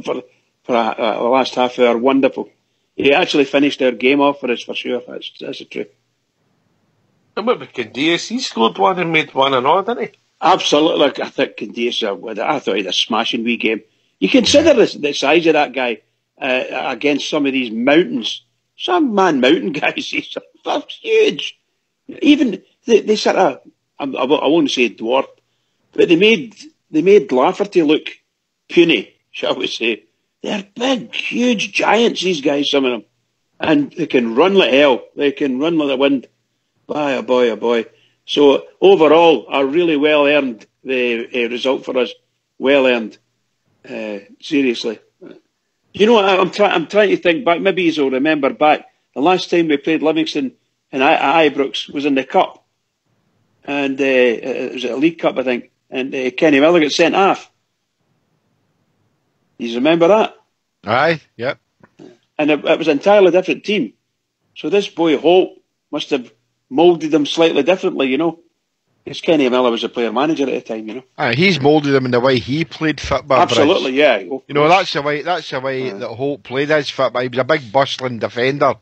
for the last half hour, wonderful. He actually finished our game off for us, for sure. That's the truth. What about Candias? He scored one and made one and all, didn't he? Absolutely. I think Candias, I thought he had a smashing wee game. You consider the size of that guy against some of these mountains. Some mountain guys, that's huge. Even they sort of, I won't say dwarf, but they made Lafferty look puny, shall we say. They're big, huge giants, these guys, some of them. And they can run like hell. They can run like the wind. Boy, oh boy, oh boy. So overall, a really well-earned result for us. Well-earned. Seriously. You know, I'm trying to think back. Maybe you'll remember back. The last time we played Livingston and Ibrox was in the Cup. And it was a League Cup, I think. And Kenny Miller got sent off. You remember that? Aye, yep. And it was an entirely different team. So this boy Holt must have moulded him slightly differently, Because Kenny Miller was a player manager at the time, Aye, he's moulded him in the way he played football. Absolutely, yeah. That's the way that Holt played his football. He was a big bustling defender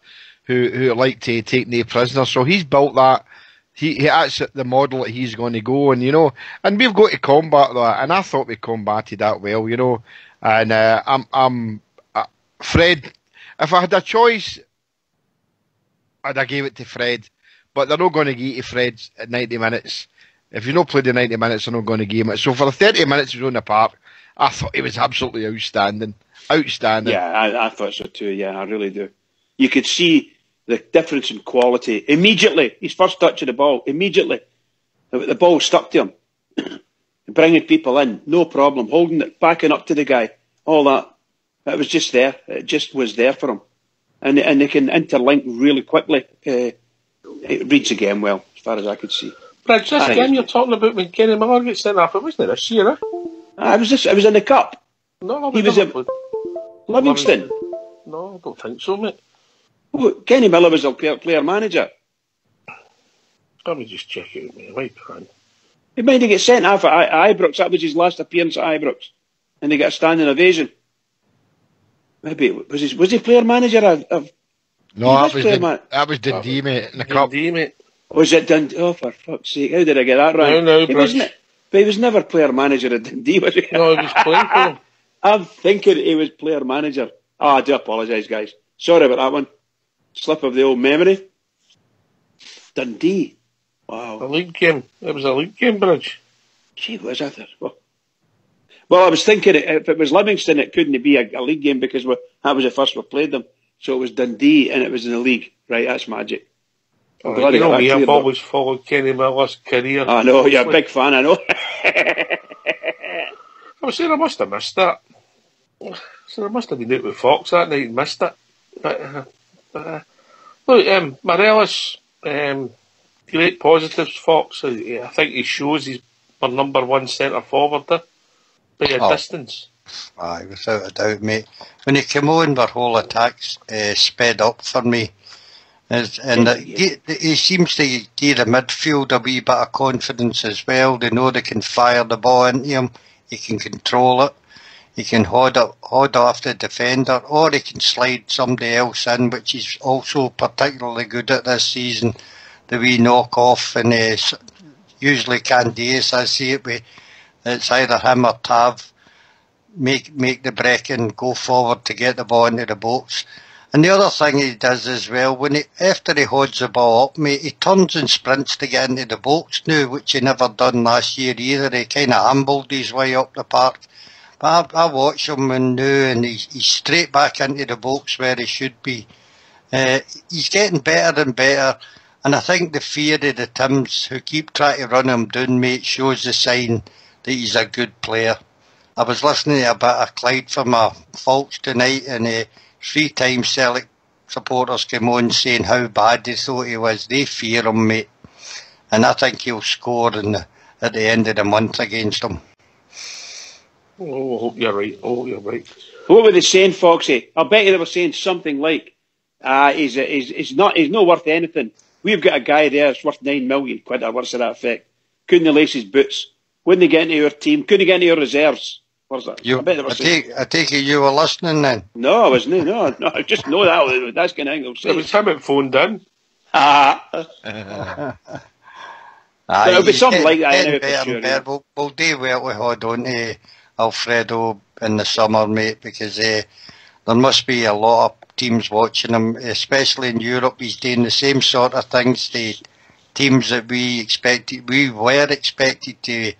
who liked to take no prisoners. So he's built that. That's the model that he's going to go, and and we've got to combat that. And I thought we combated that well, And I'm Fred. If I had a choice, I'd have gave it to Fred. But they're not going to give it to Fred at 90 minutes. If you've not played the 90 minutes, they're not going to give him it. So for the 30 minutes he was on the park, I thought he was absolutely outstanding. Outstanding. Yeah, I thought so too. Yeah, I really do. You could see the difference in quality immediately. His first touch of the ball, immediately, the ball stuck to him. Bringing people in, no problem. Holding it, backing up to the guy, all that. It was just there. It just was there for him, and they can interlink really quickly. It reads the game well, as far as I could see. Bridge, this game you're talking about when Kenny Miller gets sent off, it wasn't this year, eh? It was in the cup. No, he was at Livingston. No, I don't think so, mate. Oh, Kenny Miller was a player manager. Let me just check it out, mate. Right, man. He might have get sent off at Ibrox. That was his last appearance at Ibrox, and they got a standing ovation. Maybe was he player manager? No, that was Dundee, mate. In the cup. Dundee, mate. Was it Dundee? Oh, for fuck's sake! How did I get that wrong? No, but he was never player manager at Dundee, was he? No, he was playing for him. I'm thinking he was player manager. Oh, I do apologise, guys. Sorry about that one. Slip of the old memory. Dundee. Wow. A league game. It was a league game, Bridge. Gee, was that? Well, I was thinking if it was Livingston, it couldn't be a league game because that was the first we played them. So it was Dundee and it was in the league. Right, that's magic. You know me, I've always followed Kenny Miller's career. I know, you're a big fan, I know. I was saying I must have missed that. So I must have been out with Fox that night and missed it. Look, Morelos, great positives, Fox. I think he shows he's our number one centre forward there by a distance. Aye, without a doubt, mate. When he came on, their whole attacks sped up for me. He seems to give the midfield a wee bit of confidence as well. They know they can fire the ball into him. He can control it. He can hold off the defender, or he can slide somebody else in, which he's also particularly good at this season. The wee knock off, and usually Candias, I see it with. It's either him or Tav make the break and go forward to get the ball into the box. And the other thing he does as well, after he holds the ball up, mate, he turns and sprints to get into the box now, which he never done last year either. He kind of ambled his way up the park. But I watch him now, and he's straight back into the box where he should be. He's getting better and better, and I think the fear of the Tims, who keep trying to run him down, mate, shows the sign that he's a good player. I was listening to a bit of Clyde from my folks tonight, and 3 times Celtic supporters came on saying how bad they thought he was. They fear him, mate. And I think he'll score at the end of the month against them. Oh, I hope you're right. What were they saying, Foxy? I bet you they were saying something like, he's not worth anything. We've got a guy there that's worth £9 million or worse to that effect. Couldn't lace his boots. Wouldn't he get into your team? Couldn't he get into your reserves? What's that? I take it you were listening then? No, I wasn't. No, I just know that. That's kind of thing I'll say. It was him that phoned in. It'll be something like that. We'll do well to hold on to Alfredo in the summer, mate, because there must be a lot of teams watching him, especially in Europe. He's doing the same sort of things to teams that we were expected to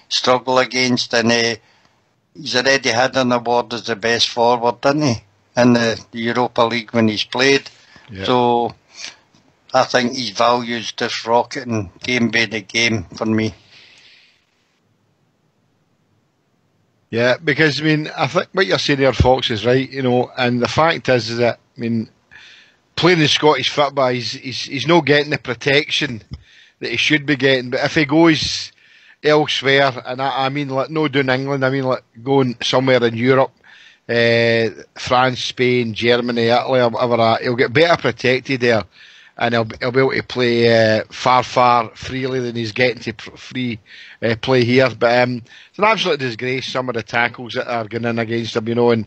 struggle against, and he's already had an award as the best forward, didn't he, in the Europa League when he's played. Yeah. So I think his value's just rocketing game by the game for me. Yeah, because, I mean, I think what you're saying there, Fox, is right, and the fact is that, I mean, playing in Scottish football, he's not getting the protection that he should be getting, but if he goes elsewhere, and I mean, like, no doing England, I mean, like, going somewhere in Europe, France, Spain, Germany, Italy, or whatever, he'll get better protected there, and he'll be able to play far freely than he's getting to play here. But it's an absolute disgrace, some of the tackles that are going in against him, and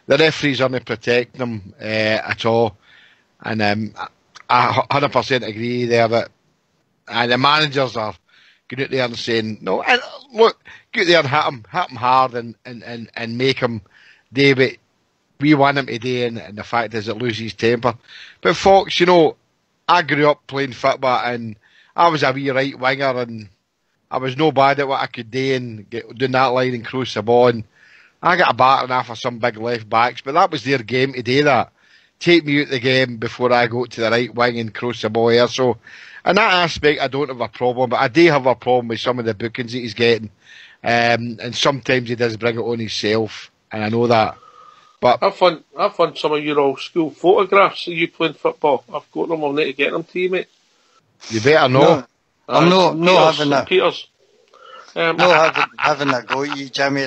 the referees aren't protecting him at all. And I 100% agree there that the managers are going out there and saying, no, and look, go out there and hit him hard and make him do what we want him to do, and the fact is it loses temper. But Fox, I grew up playing football, and I was a wee right winger, and I was no bad at what I could do and get down that line and cross the ball. And I got a battering off of some big left backs, but that was their game to do that. Take me out the game before I go to the right wing and cross the ball here. So, in that aspect, I don't have a problem, but I do have a problem with some of the bookings that he's getting. And sometimes he does bring it on himself, and I know that. But I've found some of your old school photographs of you playing football. I've got them. I'll need to get them to you, mate. You better know. No, I'm not having a Peters. having a go at you, Jimmy.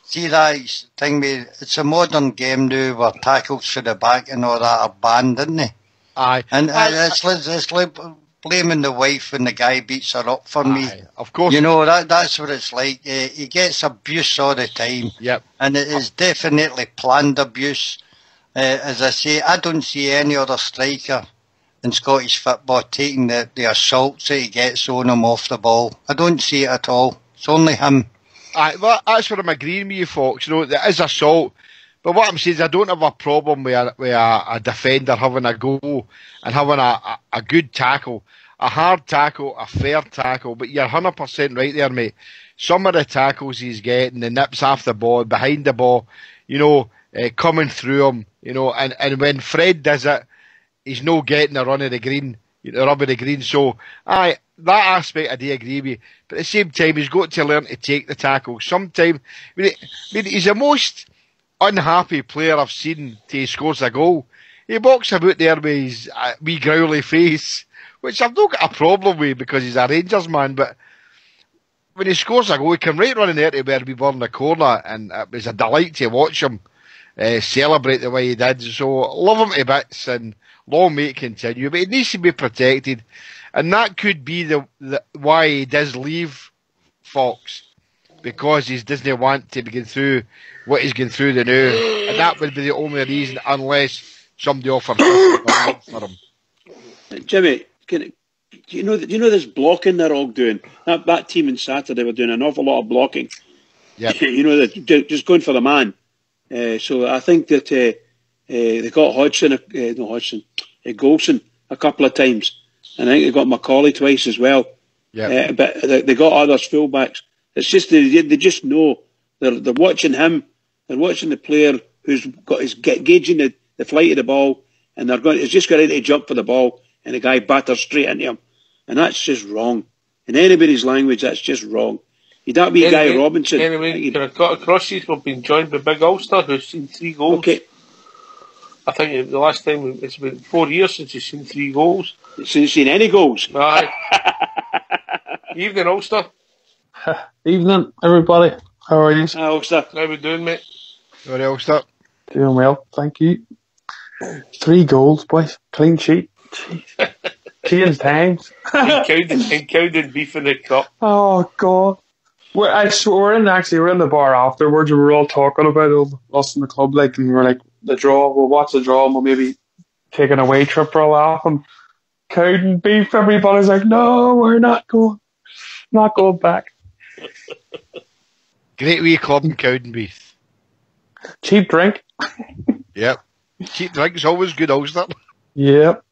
See that thing, mate. It's a modern game now where tackles to the back and all that are banned, isn't they? Aye. And it's like blaming the wife when the guy beats her up for me. Of course. You know, that's what it's like. He gets abuse all the time. Yep. And it is definitely planned abuse. As I say, I don't see any other striker in Scottish football taking the assaults that he gets on him off the ball. I don't see it at all. It's only him. Well, that's what I'm agreeing with you, folks. You know, there is assault. But what I'm saying is I don't have a problem with a defender having a go and having a good tackle. A hard tackle, a fair tackle. But you're 100% right there, mate. Some of the tackles he's getting, the nips off the ball, behind the ball, you know, coming through him, you know, and when Fred does it, he's no getting a run of the green, the rub of the green. So, that aspect I do agree with. But at the same time, he's got to learn to take the tackle. Sometimes, I mean, he's the most unhappy player I've seen till he scores a goal. He walks about there with his wee growly face, which I've not got a problem with because he's a Rangers man, but when he scores a goal, he came right running there to where we were in the corner, and it was a delight to watch him celebrate the way he did. So, love him to bits, and long may it continue, but he needs to be protected, and that could be the why he does leave Fox, because he doesn't want to be going through what he's going through the now, and that would be the only reason, unless somebody offers for him. Jimmy, do you know this blocking they're all doing? That team on Saturday were doing an awful lot of blocking. Yeah, you know, they're just going for the man. So I think that they got Golson a couple of times, and I think they got Macaulay twice as well. Yeah, but they got others fullbacks. It's just they just know they're watching him. They're watching the player who's gauging the flight of the ball, and he's just got ready to jump for the ball, and the guy batters straight into him, and that's just wrong. In anybody's language, that's just wrong. You'd have to be Guy Robinson. Anyway, can I cut across these? We've been joined by Big Ulster, who's seen 3 goals. Okay. I think the last time, it's been 4 years since he's seen 3 goals. Since he's seen any goals. Aye. Evening, Ulster. Evening, everybody. How are you? Hi, Ulster. How we doing, mate? what else that? Doing well, thank you. 3 goals, boys. Clean sheet. Change times. and counting beef in the cup. Oh, God. We're in the bar afterwards, and we're all talking about us in the club, like, and we're like, the draw, we'll watch the draw, and we'll maybe take an away trip for a laugh, and Cowden beef, everybody's like, no, we're not going back. Great wee club in Cowden Beef. Cheap drink. Yep. Cheap drink's always good, Ulster. Yep.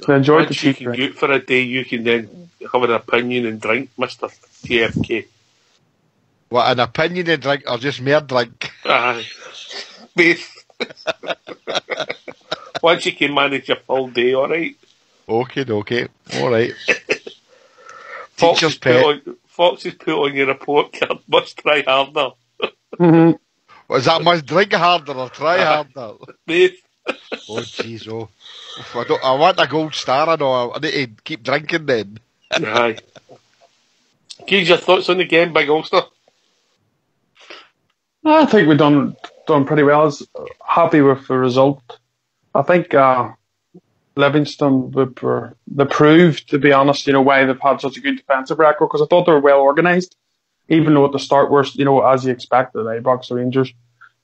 I enjoyed the Once you cheap can drink. go out for a day, you can then have an opinion and drink, Mr. TFK. What, an opinion and drink, or just mere drink? Aye. Beef. Once you can manage a full day, alright? Okay. Alright. Fox Teacher's pet. Fox has put on your report card, must try harder. Mm-hmm. Was that must drink harder or try harder? Beef. Oh, jeez, oh. I want a gold star, I know. I need to keep drinking then. Aye. Gauge your thoughts on the game, Big Ulster? I think we've done pretty well. I was happy with the result. I think Livingston were proved, to be honest, why they've had such a good defensive record, because I thought they were well organised. Even though at the start, as you expected, Ibrox Rangers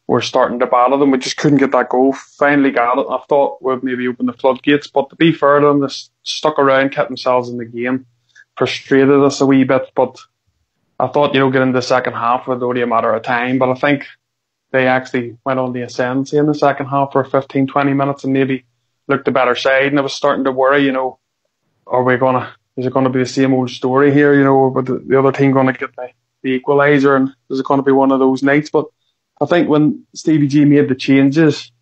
were starting to battle them. We just couldn't get that goal. Finally got it. I thought we'd maybe open the floodgates, but to be fair to them, they stuck around, kept themselves in the game, frustrated us a wee bit, but I thought, getting into the second half was only a matter of time, but I think they actually went on the ascendancy in the second half for 15, 20 minutes and maybe looked a better side, and I was starting to worry, is it going to be the same old story here, or the other team going to get the the equaliser, and there's going to be one of those nights. But I think when Stevie G made the changes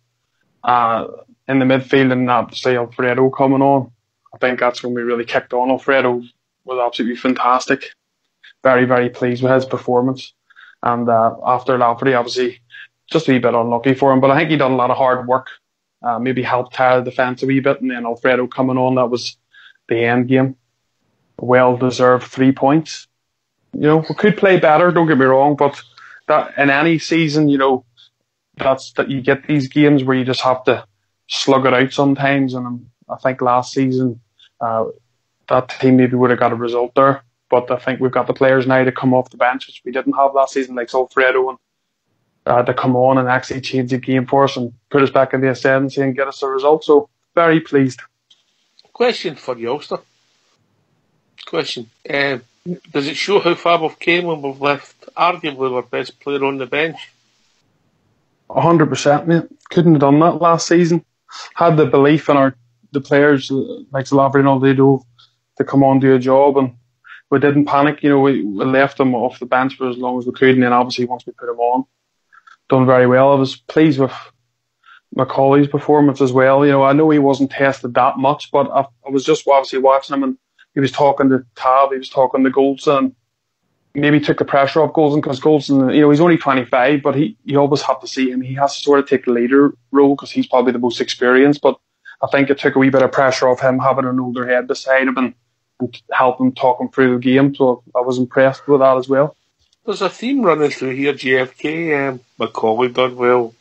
in the midfield, and obviously Alfredo coming on, I think that's when we really kicked on. Alfredo was absolutely fantastic. Very, very pleased with his performance. And after Lafferty, obviously, just a wee bit unlucky for him. But I think he done a lot of hard work. Maybe helped tire the defence a wee bit. And then Alfredo coming on, that was the end game. Well-deserved 3 points. We could play better, don't get me wrong. But that in any season, that you get these games where you just have to slug it out sometimes. And I think last season, that team maybe would have got a result there. But I think we've got the players now to come off the bench, which we didn't have last season, like Alfredo, and to come on and actually change the game for us and put us back in the ascendancy and get us a result. So, very pleased. Question for you, Ulster. Question. Does it show how far we've came when we've left arguably our best player on the bench? 100%, mate. Couldn't have done that last season. Had the belief in the players like Lafferty and Alfredo to come on, do a job, and we didn't panic. We left them off the bench for as long as we could, and then obviously once we put them on, done very well. I was pleased with Macaulay's performance as well. I know he wasn't tested that much, but I was just obviously watching him, and he was talking to Tav, he was talking to Goldson, and maybe took the pressure off Goldson, because Goldson, he's only 25, but you always have to see him. He has to sort of take the leader role because he's probably the most experienced, but I think it took a wee bit of pressure off him having an older head beside him and help him talk him through the game. So I was impressed with that as well. There's a theme running through here, GFK. Macaulay done well,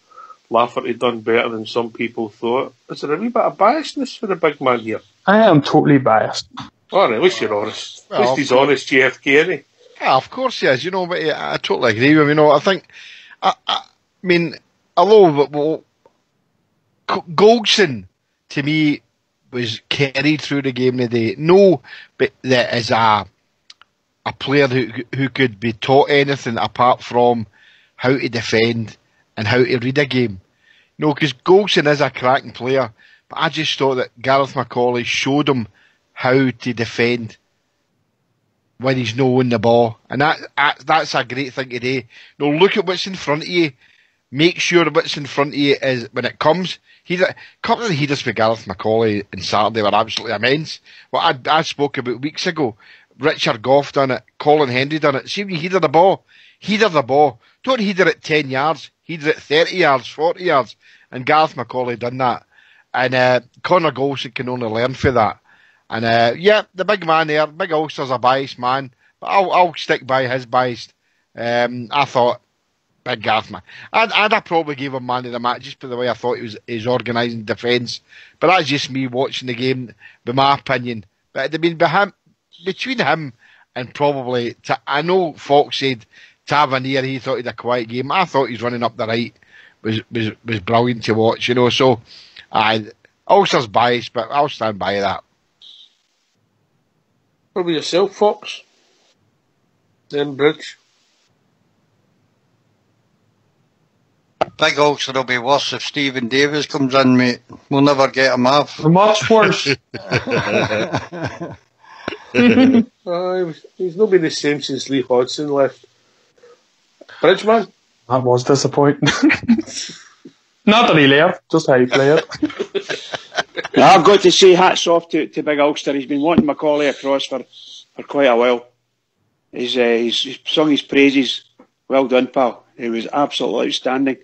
Lafferty done better than some people thought. Is there a wee bit of biasness for the big man here? I am totally biased. All right, at least you're honest. Well, at least he's honest, GFK, isn't he? Yeah, of course he is. But I totally agree with him. I think, although Goldson, to me, was carried through the game today. No, but that is a player who could be taught anything apart from how to defend and how to read a game. Because Goldson is a cracking player, but I just thought that Gareth Macaulay showed him how to defend when he's not on the ball, and that's a great thing today. Look at what's in front of you. Make sure what's in front of you is when it comes. A couple of the headers for Gareth Macaulay on Saturday were absolutely immense. Well, I spoke about weeks ago. Richard Gough done it. Colin Henry done it. See when you header the ball. Don't header it 10 yards. Header it 30 yards, 40 yards. And Gareth Macaulay done that. And Connor Golson can only learn for that. And the big man there, Big Ulster's a biased man, but I'll stick by his bias. I thought Big Gareth, man. I probably gave him man of the match just by the way I thought he was organising defence. But that's just me watching the game, by my opinion. But between him and probably, I know Fox said Tavernier, he thought he had a quiet game. I thought he's running up the right was brilliant to watch, So Ulster's biased, but I'll stand by that. What about yourself, Fox? Then Bridge. Big Ulster will be worse if Stephen Davis comes in, mate. We'll never get him off. Much worse. He's not been the same since Lee Hodgson left. Bridgeman? That was disappointing. Not that he left, just how he played. I've got to say hats off to Big Ulster. He's been wanting Macaulay across for quite a while. He's sung his praises. Well done, pal. He was absolutely outstanding.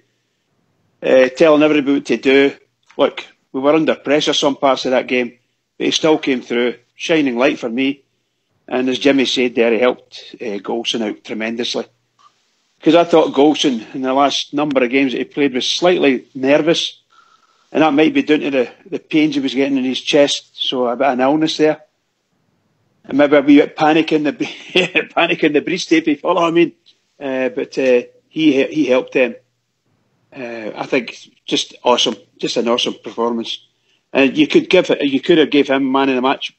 Telling everybody what to do. Look, we were under pressure some parts of that game, but he still came through. Shining light for me. And as Jimmy said there, he helped Golson out tremendously. Because I thought Golson, in the last number of games that he played, was slightly nervous. And that might be down to the pains he was getting in his chest. So a bit of an illness there. And maybe a wee bit panic in the breeze tape, if you follow what I mean. But he helped them. I think just awesome. Just an awesome performance. And you could have gave him man of the match.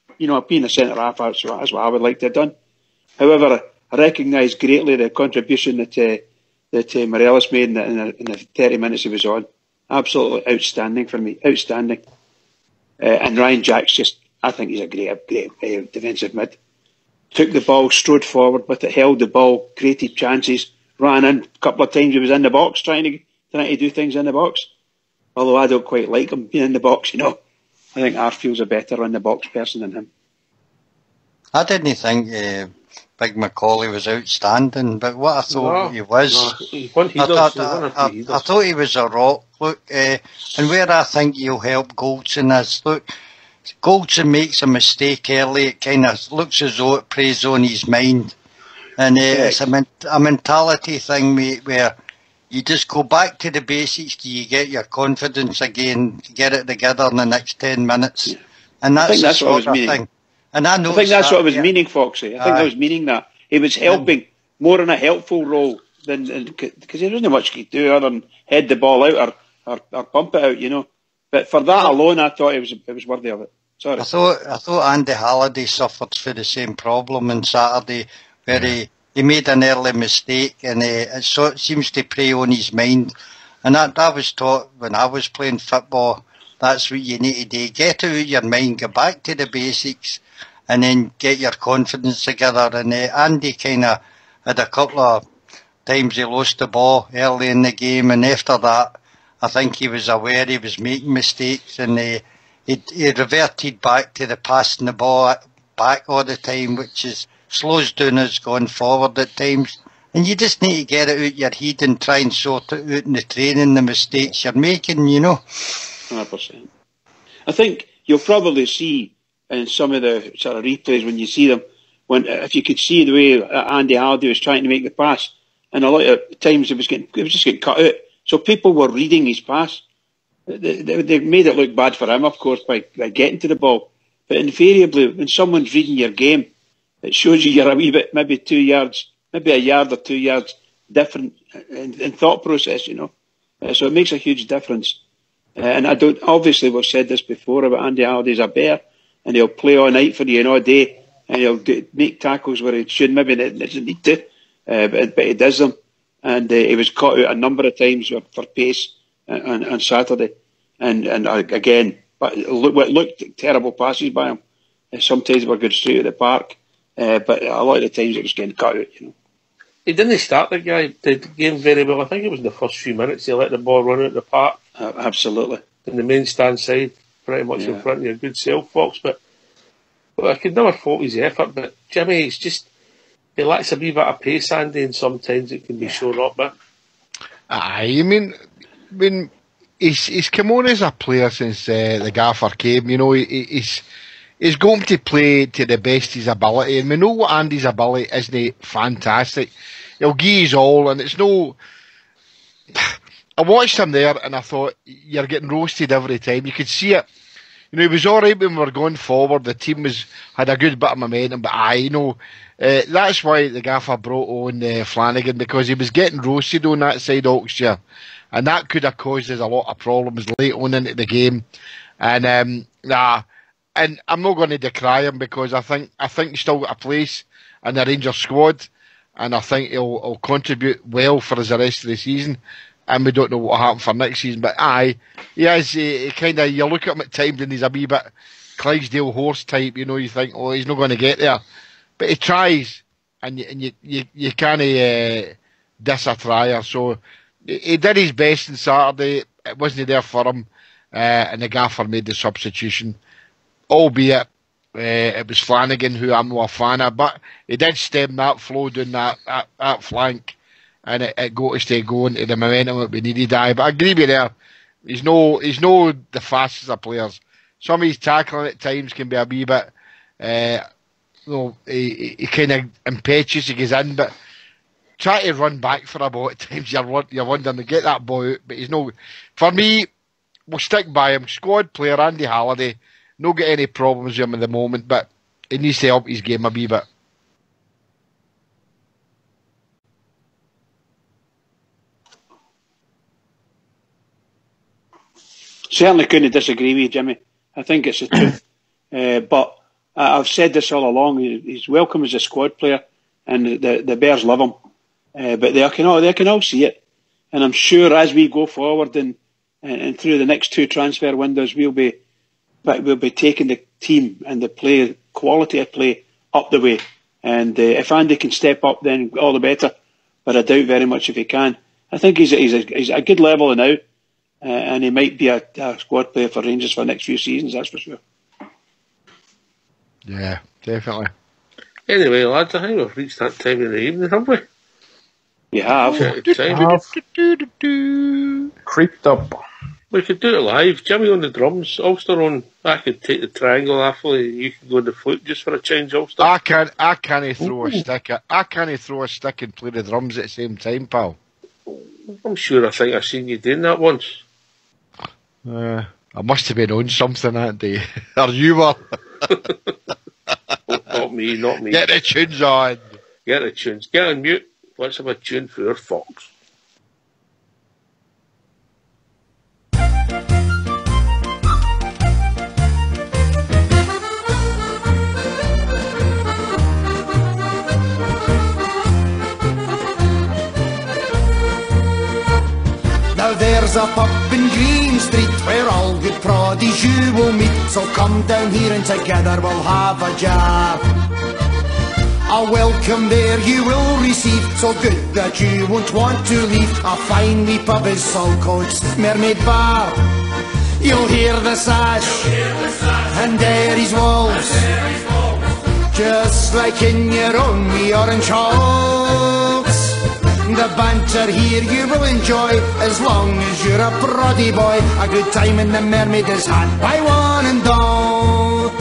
Being a centre half, that's what I would like to have done. However, I recognise greatly the contribution that Morelos made in the 30 minutes he was on. Absolutely outstanding for me. Outstanding. And Ryan Jack's I think he's a great defensive mid. took the ball, strode forward with it, held the ball, created chances, ran in. A couple of times he was in the box trying to do things in the box. Although I don't quite like him being in the box, I think Arfield's a better in the box person than him. I didn't think Big Macaulay was outstanding, but what I thought he was, I thought he was a rock. Look, and where I think he'll help Goldson is, look, Goldson makes a mistake early, it kind of looks as though it preys on his mind. And it's a mentality thing, mate, where you just go back to the basics till you get your confidence again, get it together in the next 10 minutes. Yeah. And that's the sort of thing. And I think that's what I was meaning, Foxy. I think I was meaning that. He was helping, more in a helpful role, than because there wasn't much he could do other than head the ball out or pump it out, But for that alone, I thought it was worthy of it. Sorry. I thought Andy Halliday suffered for the same problem on Saturday, where he made an early mistake, and it seems to prey on his mind. And I was taught when I was playing football, that's what you need to do. Get out of your mind, go back to the basics, and then get your confidence together. And Andy kind of had a couple of times he lost the ball early in the game, and after that, I think he was aware he was making mistakes, and he reverted back to the passing the ball back all the time, which slows down us going forward at times. And you just need to get it out your head and try and sort it out in the training, the mistakes you're making, 100%. I think you'll probably see in some of the sort of replays when you see them, if you could see the way Andy Halliday was trying to make the pass, and a lot of times it was just getting cut out. So people were reading his pass. They made it look bad for him, of course, by getting to the ball. But invariably, when someone's reading your game, it shows you're a wee bit, maybe 2 yards, maybe a yard or 2 yards different in thought process, So it makes a huge difference. And obviously we've said this before about Andy Halliday's a bear, and he'll play all night for you all day, and he'll make tackles where he should, maybe he doesn't need to, but he does them. And he was caught out a number of times for pace on Saturday. And again, but it looked terrible passes by him. Sometimes were going straight at the park, but a lot of the times it was getting cut out, He didn't start the game very well. I think it was in the first few minutes he let the ball run out the park. Absolutely. In the main stand side, pretty much in front of your good self, Fox. But I could never fault his effort. But Jimmy, he lacks a wee bit of pace, Andy, and sometimes it can be shown up. But I mean, he's come on as a player since the gaffer came. He's going to play to the best of his ability, and we know what Andy's ability isn't fantastic. He'll give his all, and it's no. I watched him there, and I thought you're getting roasted every time. You could see it. He was all right when we were going forward. The team had a good bit of momentum, but that's why the gaffer brought on Flanagan, because he was getting roasted on that side of Oxfordshire, and that could have caused us a lot of problems late on into the game. And and I'm not going to decry him, because I think he's still got a place in the Rangers squad, and I think he'll contribute well for us the rest of the season. And we don't know what will happen for next season, but he is kind of, you look at him at times and he's a wee bit Clydesdale horse type, you think, oh, he's not going to get there. But he tries, and you can't diss a trier. So he did his best on Saturday. It wasn't there for him, and the gaffer made the substitution. Albeit it was Flanagan, who I'm not a fan of, but he did stem that flow down that flank, and it got us to go into the momentum that we needed. But I agree with you there. He's no the fastest of players. Some of his tackling at times can be a wee bit, he kind of impetuous. He goes in, but try to run back for a ball at times. You're wondering to get that ball out, but he's no. For me, we'll stick by him. Squad player Andy Halliday. No get any problems with him at the moment, but he needs to help his game a wee bit. Certainly couldn't disagree with you, Jimmy. I think it's the truth. But I've said this all along. He's welcome as a squad player, and the Bears love him. But they can all see it. And I'm sure as we go forward and through the next two transfer windows, we'll be taking the team and the quality of play up the way. And if Andy can step up, then all the better. But I doubt very much if he can. I think he's at a good level now, and he might be a squad player for Rangers for the next few seasons, that's for sure. Yeah, definitely. Anyway, lads, I think we've reached that time of the evening, have we? You have. Creeped up. We could do it live. Jimmy on the drums, Ulster on. I could take the triangle, Athley, and you could go on the flute just for a change, Ulster. I can't throw a stick. I can't throw a stick and play the drums at the same time, pal. I'm sure I think I've seen you doing that once. I must have been on something that day. Or you were. Not me, not me. Get the tunes on. Get the tunes. Get on mute. Let's have a tune for our Fox. Now there's a pub in Green Street where all good proddies you will meet. So come down here and together we'll have a jab. A welcome there you will receive, so good that you won't want to leave. A fine wee pub is Saltcoats Mermaid Bar. You'll hear the sash, and Derry's walls, just like in your own wee orange halls. The banter here you will enjoy, as long as you're a proddy boy. A good time in the Mermaid is had by one and all.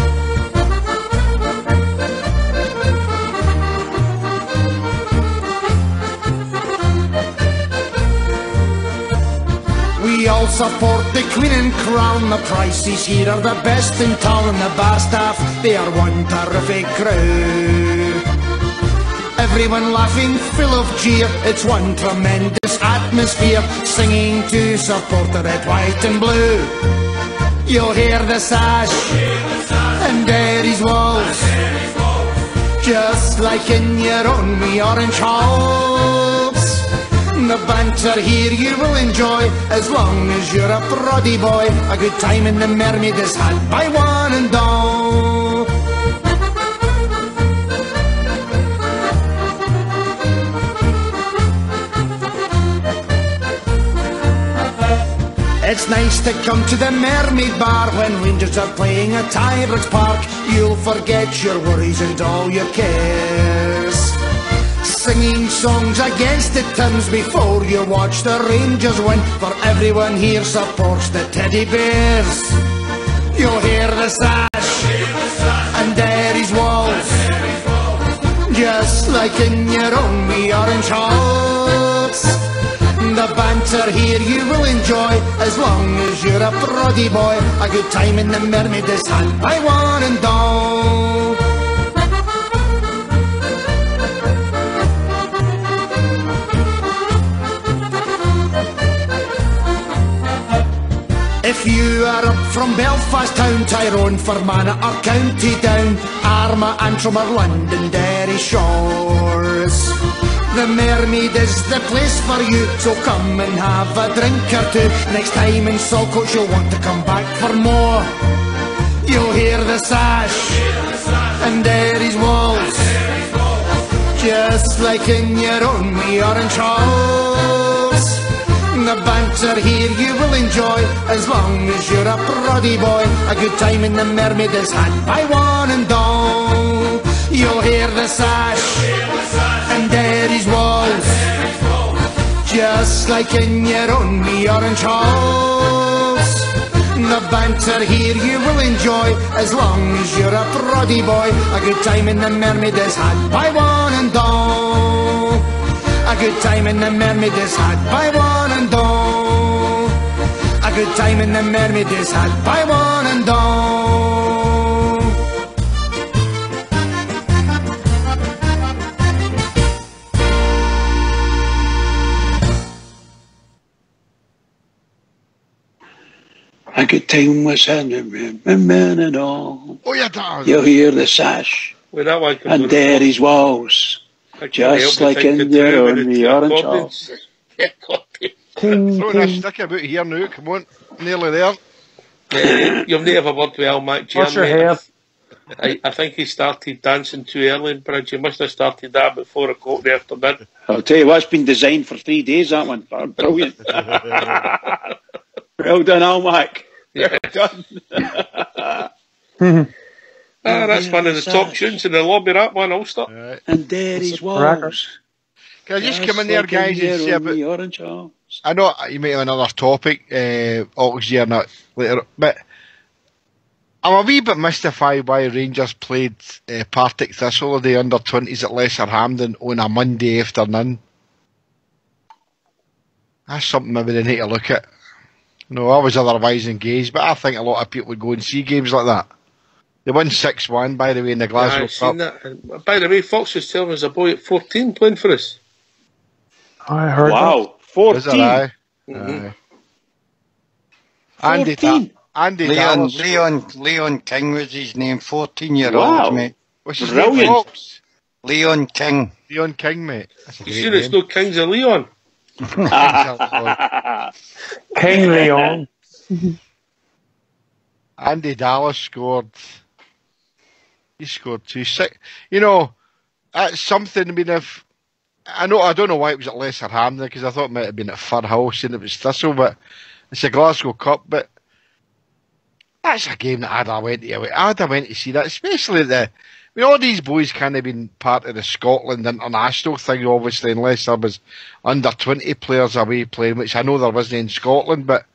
We all support the Queen and Crown. The prices here are the best in town, and the bar staff, they are one terrific crew. Everyone laughing, full of cheer. It's one tremendous atmosphere, singing to support the red, white and blue. You'll hear the sash, and Derry's walls, just like in your own wee orange halls. The banter here you will enjoy, as long as you're a proddy boy. A good time in the Mermaid is had by one and all. It's nice to come to the Mermaid Bar when Rangers are playing at Tyrants Park. You'll forget your worries and all your cares, singing songs against the Thames before you watch the Rangers win. For everyone here supports the Teddy Bears. You'll hear the sash, and Derry's walls, just like in your own wee orange halls. The banter here you will enjoy, as long as you're a proddy boy. A good time in the Mermaid is had by one and all. If you are up from Belfast town, Tyrone, Fermanagh or County Down, Armagh, Antrim or London, Derry shores, the Mermaid is the place for you, so come and have a drink or two. Next time in Saltcoats you'll want to come back for more. You'll hear the sash, and Derry's walls, just like in your own wee orange halls. The banter here you will enjoy, as long as you're a proddy boy. A good time in the Mermaid is had by one and all. You'll hear the sash, and Derry's walls, just like in your own wee orange halls. The banter here you will enjoy, as long as you're a proddy boy. A good time in the Mermaid is had by one and all. A good time in the Mermaid is had by one and all. A good time in the Mermaid is had by one and all. A good time was had and all. Oh, yeah, darling. You'll hear the sash, Well, that one and Derry's walls, just like in your own wee orange halls. Throwing a stick about here now, come on, nearly there. You'll never have a word with Al Mac. What's your hair? I think he started dancing too early in Bridge. He must have started that about 4 o'clock in the afternoon. I'll tell you what, it's been designed for 3 days, that one. Brilliant. Well done, Almac. Yeah. Well done. That's one of the top tunes in the lobby, that one, Ulster. Right. And there is walls. Can I just come in there, guys, and say about... I know you might have another topic, Oxy or not, later, but I'm a wee bit mystified why Rangers played Partick Thistle, the under-20s at Lesser Hampden on a Monday afternoon. That's something maybe they need to look at. No, I was otherwise engaged, but I think a lot of people would go and see games like that. They won 6-1, by the way, in the Glasgow Cup. That. By the way, Fox was telling us a boy at 14 playing for us. I heard wow, 14. Mm-hmm. Andy Leon King was his name, 14-year-old, mate. What's his name, Fox? Leon King. Leon King, mate. You sure it's no Kings of Leon? King Leon. Andy Dallas scored. He scored 2-6. You know, that's something. I mean, if I don't know why it was at Lesser Hampden, because I thought it might have been at Firhill, saying it was Thistle, but it's a Glasgow Cup. But that's a game that I'd have went to see that, especially all these boys kind of been part of the Scotland international thing, obviously, unless there was under 20 players away playing, which I know there wasn't in Scotland, but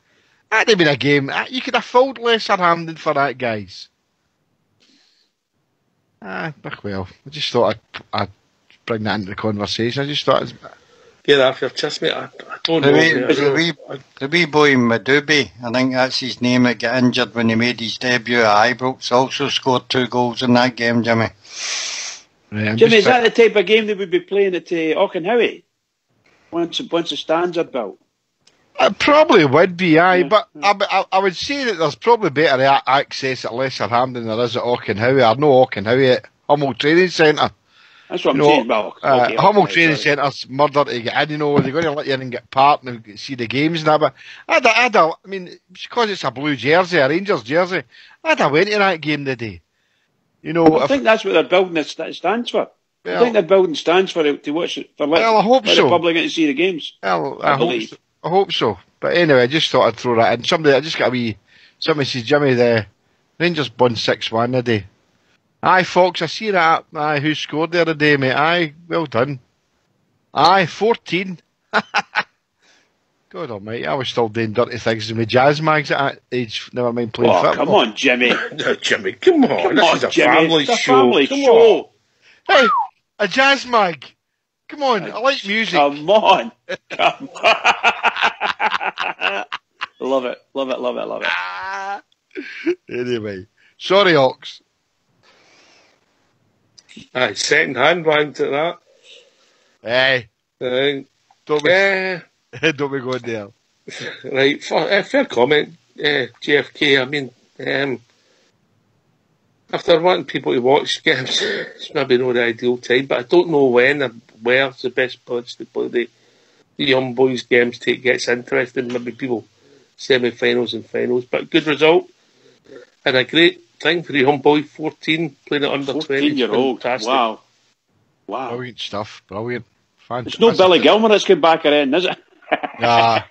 that'd have been a game. You could have filled Lesser Hampden for that, guys. Well, I just thought I'd bring that into the conversation. I just thought it's... Get off your chest, mate. I don't know. The wee boy Madubi, I think that's his name, that got injured when he made his debut at Ibrox, also scored 2 goals in that game, Jimmy. Jimmy, is that the type of game that we'd be playing at Auchenhowie? Once the stands are built? It probably would be, aye, but I would say that there's probably better access at Lesser Hampden than there is at Auchenhowie. I know Auchenhowie at Hummel Training Centre. That's what I'm saying. Well, Hummel Training Centre's murder to get in, they're going to let you in and get part and see the games and that, but I mean, because it's a blue jersey, a Rangers jersey, I'd have went to that game today. I think that's what they're building it stands for. I think they're building stands for it to watch it, for I hope so. The public to see the games. Well, I hope so. But anyway, I just thought I'd throw that in. Somebody says, Jimmy, the Rangers won 6-1 today. Aye, Fox, I see that. Aye, who scored there today, mate? Aye, well done. Aye, 14. God almighty, I was still doing dirty things with jazz mags at that age, never mind playing football. Come on, Jimmy. Jimmy, come on. This is a Jimmy. family it's show. Family show. Hey, a jazz mag. Come on, I like music. Come on. Love it. Anyway, sorry, Ox. Aye, second hand round to that. Hey. Don't be going there. Right, fair comment, JFK. I mean, after wanting people to watch games, it's maybe not the ideal time, but I don't know when or where's the best place to play the young boys' games to get interested. Maybe people semi-finals and finals, but good result and a great thing for the young boy, 14, playing it under 20. 14-year-old. Wow. Brilliant stuff. Brilliant. Fantastic. It's no Billy Gilmer that's come back around, is it? Nah.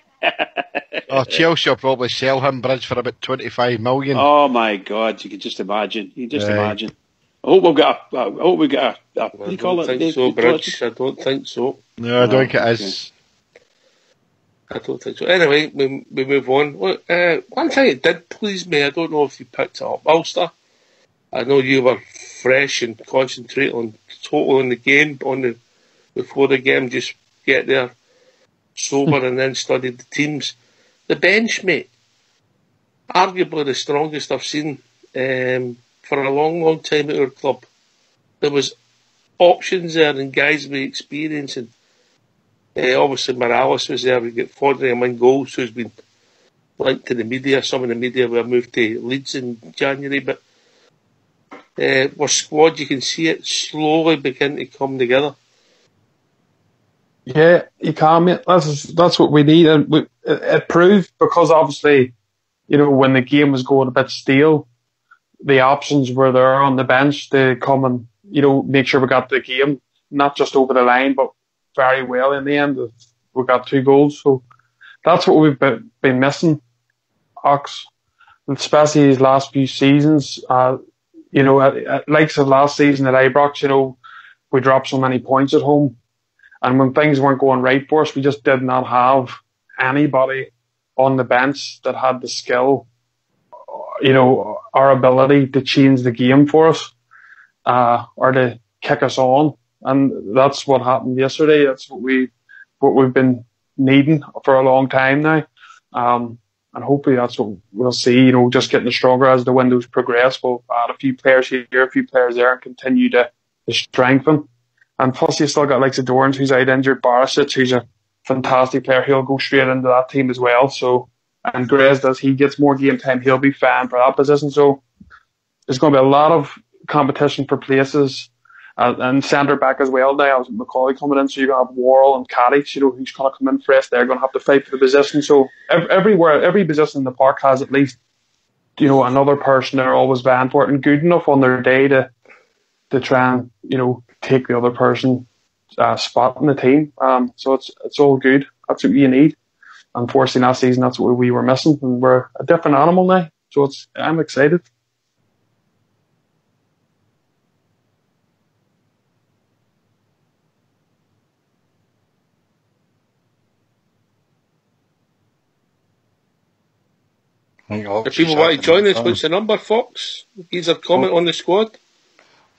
Chelsea will probably sell him, Bridge, for about 25 million. Oh my God! You can just imagine. Imagine. I hope we've got a. What do you call it? I don't think so, Bridge. I don't think so. No, I don't think it is. I don't think so. Anyway, we move on. One thing that did please me, I don't know if you picked it up, Ulster. I know you were fresh and concentrate on the game before the game. Just get there sober and then study the teams. The bench, mate, arguably the strongest I've seen for a long time at our club. There was options there and guys with experience, and obviously Morales was there. We got Fodry in goals, who's been linked to the media. Some of the media were moved to Leeds in January, but our squad, you can see it slowly begin to come together. Yeah, you can, mate. That's what we need, and it proved, because obviously, when the game was going a bit stale, the options were there on the bench to come and, make sure we got the game, not just over the line, but very well in the end. We got 2 goals. So that's what we've been missing, Ox, especially these last few seasons. Like the last season at Ibrox, we dropped so many points at home. And when things weren't going right for us, we just did not have anybody on the bench that had the skill, our ability to change the game for us, or to kick us on. And that's what happened yesterday. That's what we've been needing for a long time now. And hopefully that's what we'll see, just getting stronger as the windows progress. We'll add a few players here, a few players there, and continue to strengthen. And plus you still got like Dorans, who's out injured, Barisic, who's a fantastic player. He'll go straight into that team as well. So, and Grez, as he gets more game time, he'll be fine for that position. So there's going to be a lot of competition for places. And centre back as well now, as Macaulay coming in, so you're going to have Worrell and Kadich, who's going to come in fresh. They're going to have to fight for the position. So every position in the park has at least, another person they're always vying for it and good enough on their day to try and, take the other person's spot in the team. So it's all good. That's what you need. Unfortunately, last season, that's what we were missing, and we're a different animal now. So I'm excited. If people want to join us, what's the number, Fox? Here's a comment on the squad.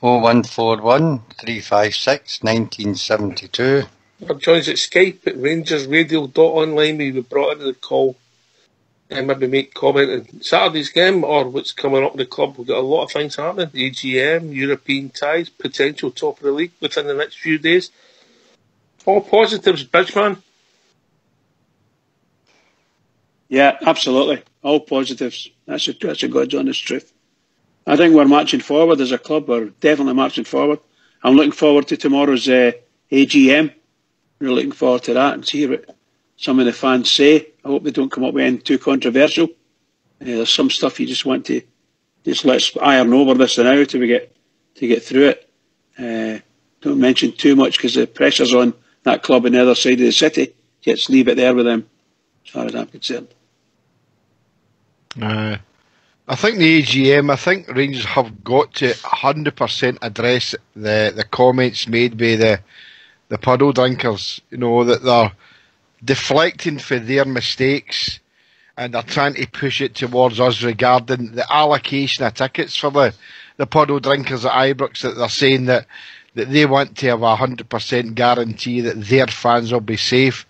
0141 356 1972. Or joins at Skype at rangersradio.online. We were brought into the call and maybe make comment on Saturday's game or what's coming up in the club. We've got a lot of things happening. AGM, European ties, potential top of the league within the next few days. All positives, Bridgeman. Yeah, absolutely. All positives. That's a God's honest truth. I think we're marching forward as a club. We're definitely marching forward. I'm looking forward to tomorrow's AGM. We're looking forward to that and see what some of the fans say. I hope they don't come up with anything too controversial. There's some stuff you just want to let's iron over this now to get through it. Don't mention too much because the pressure's on that club on the other side of the city. Just leave it there with them, as far as I'm concerned. I think the AGM, I think Rangers have got to 100% address the comments made by the puddle drinkers, that they're deflecting for their mistakes and they're trying to push it towards us regarding the allocation of tickets for the puddle drinkers at Ibrox, that they're saying that they want to have a 100% guarantee that their fans will be safe.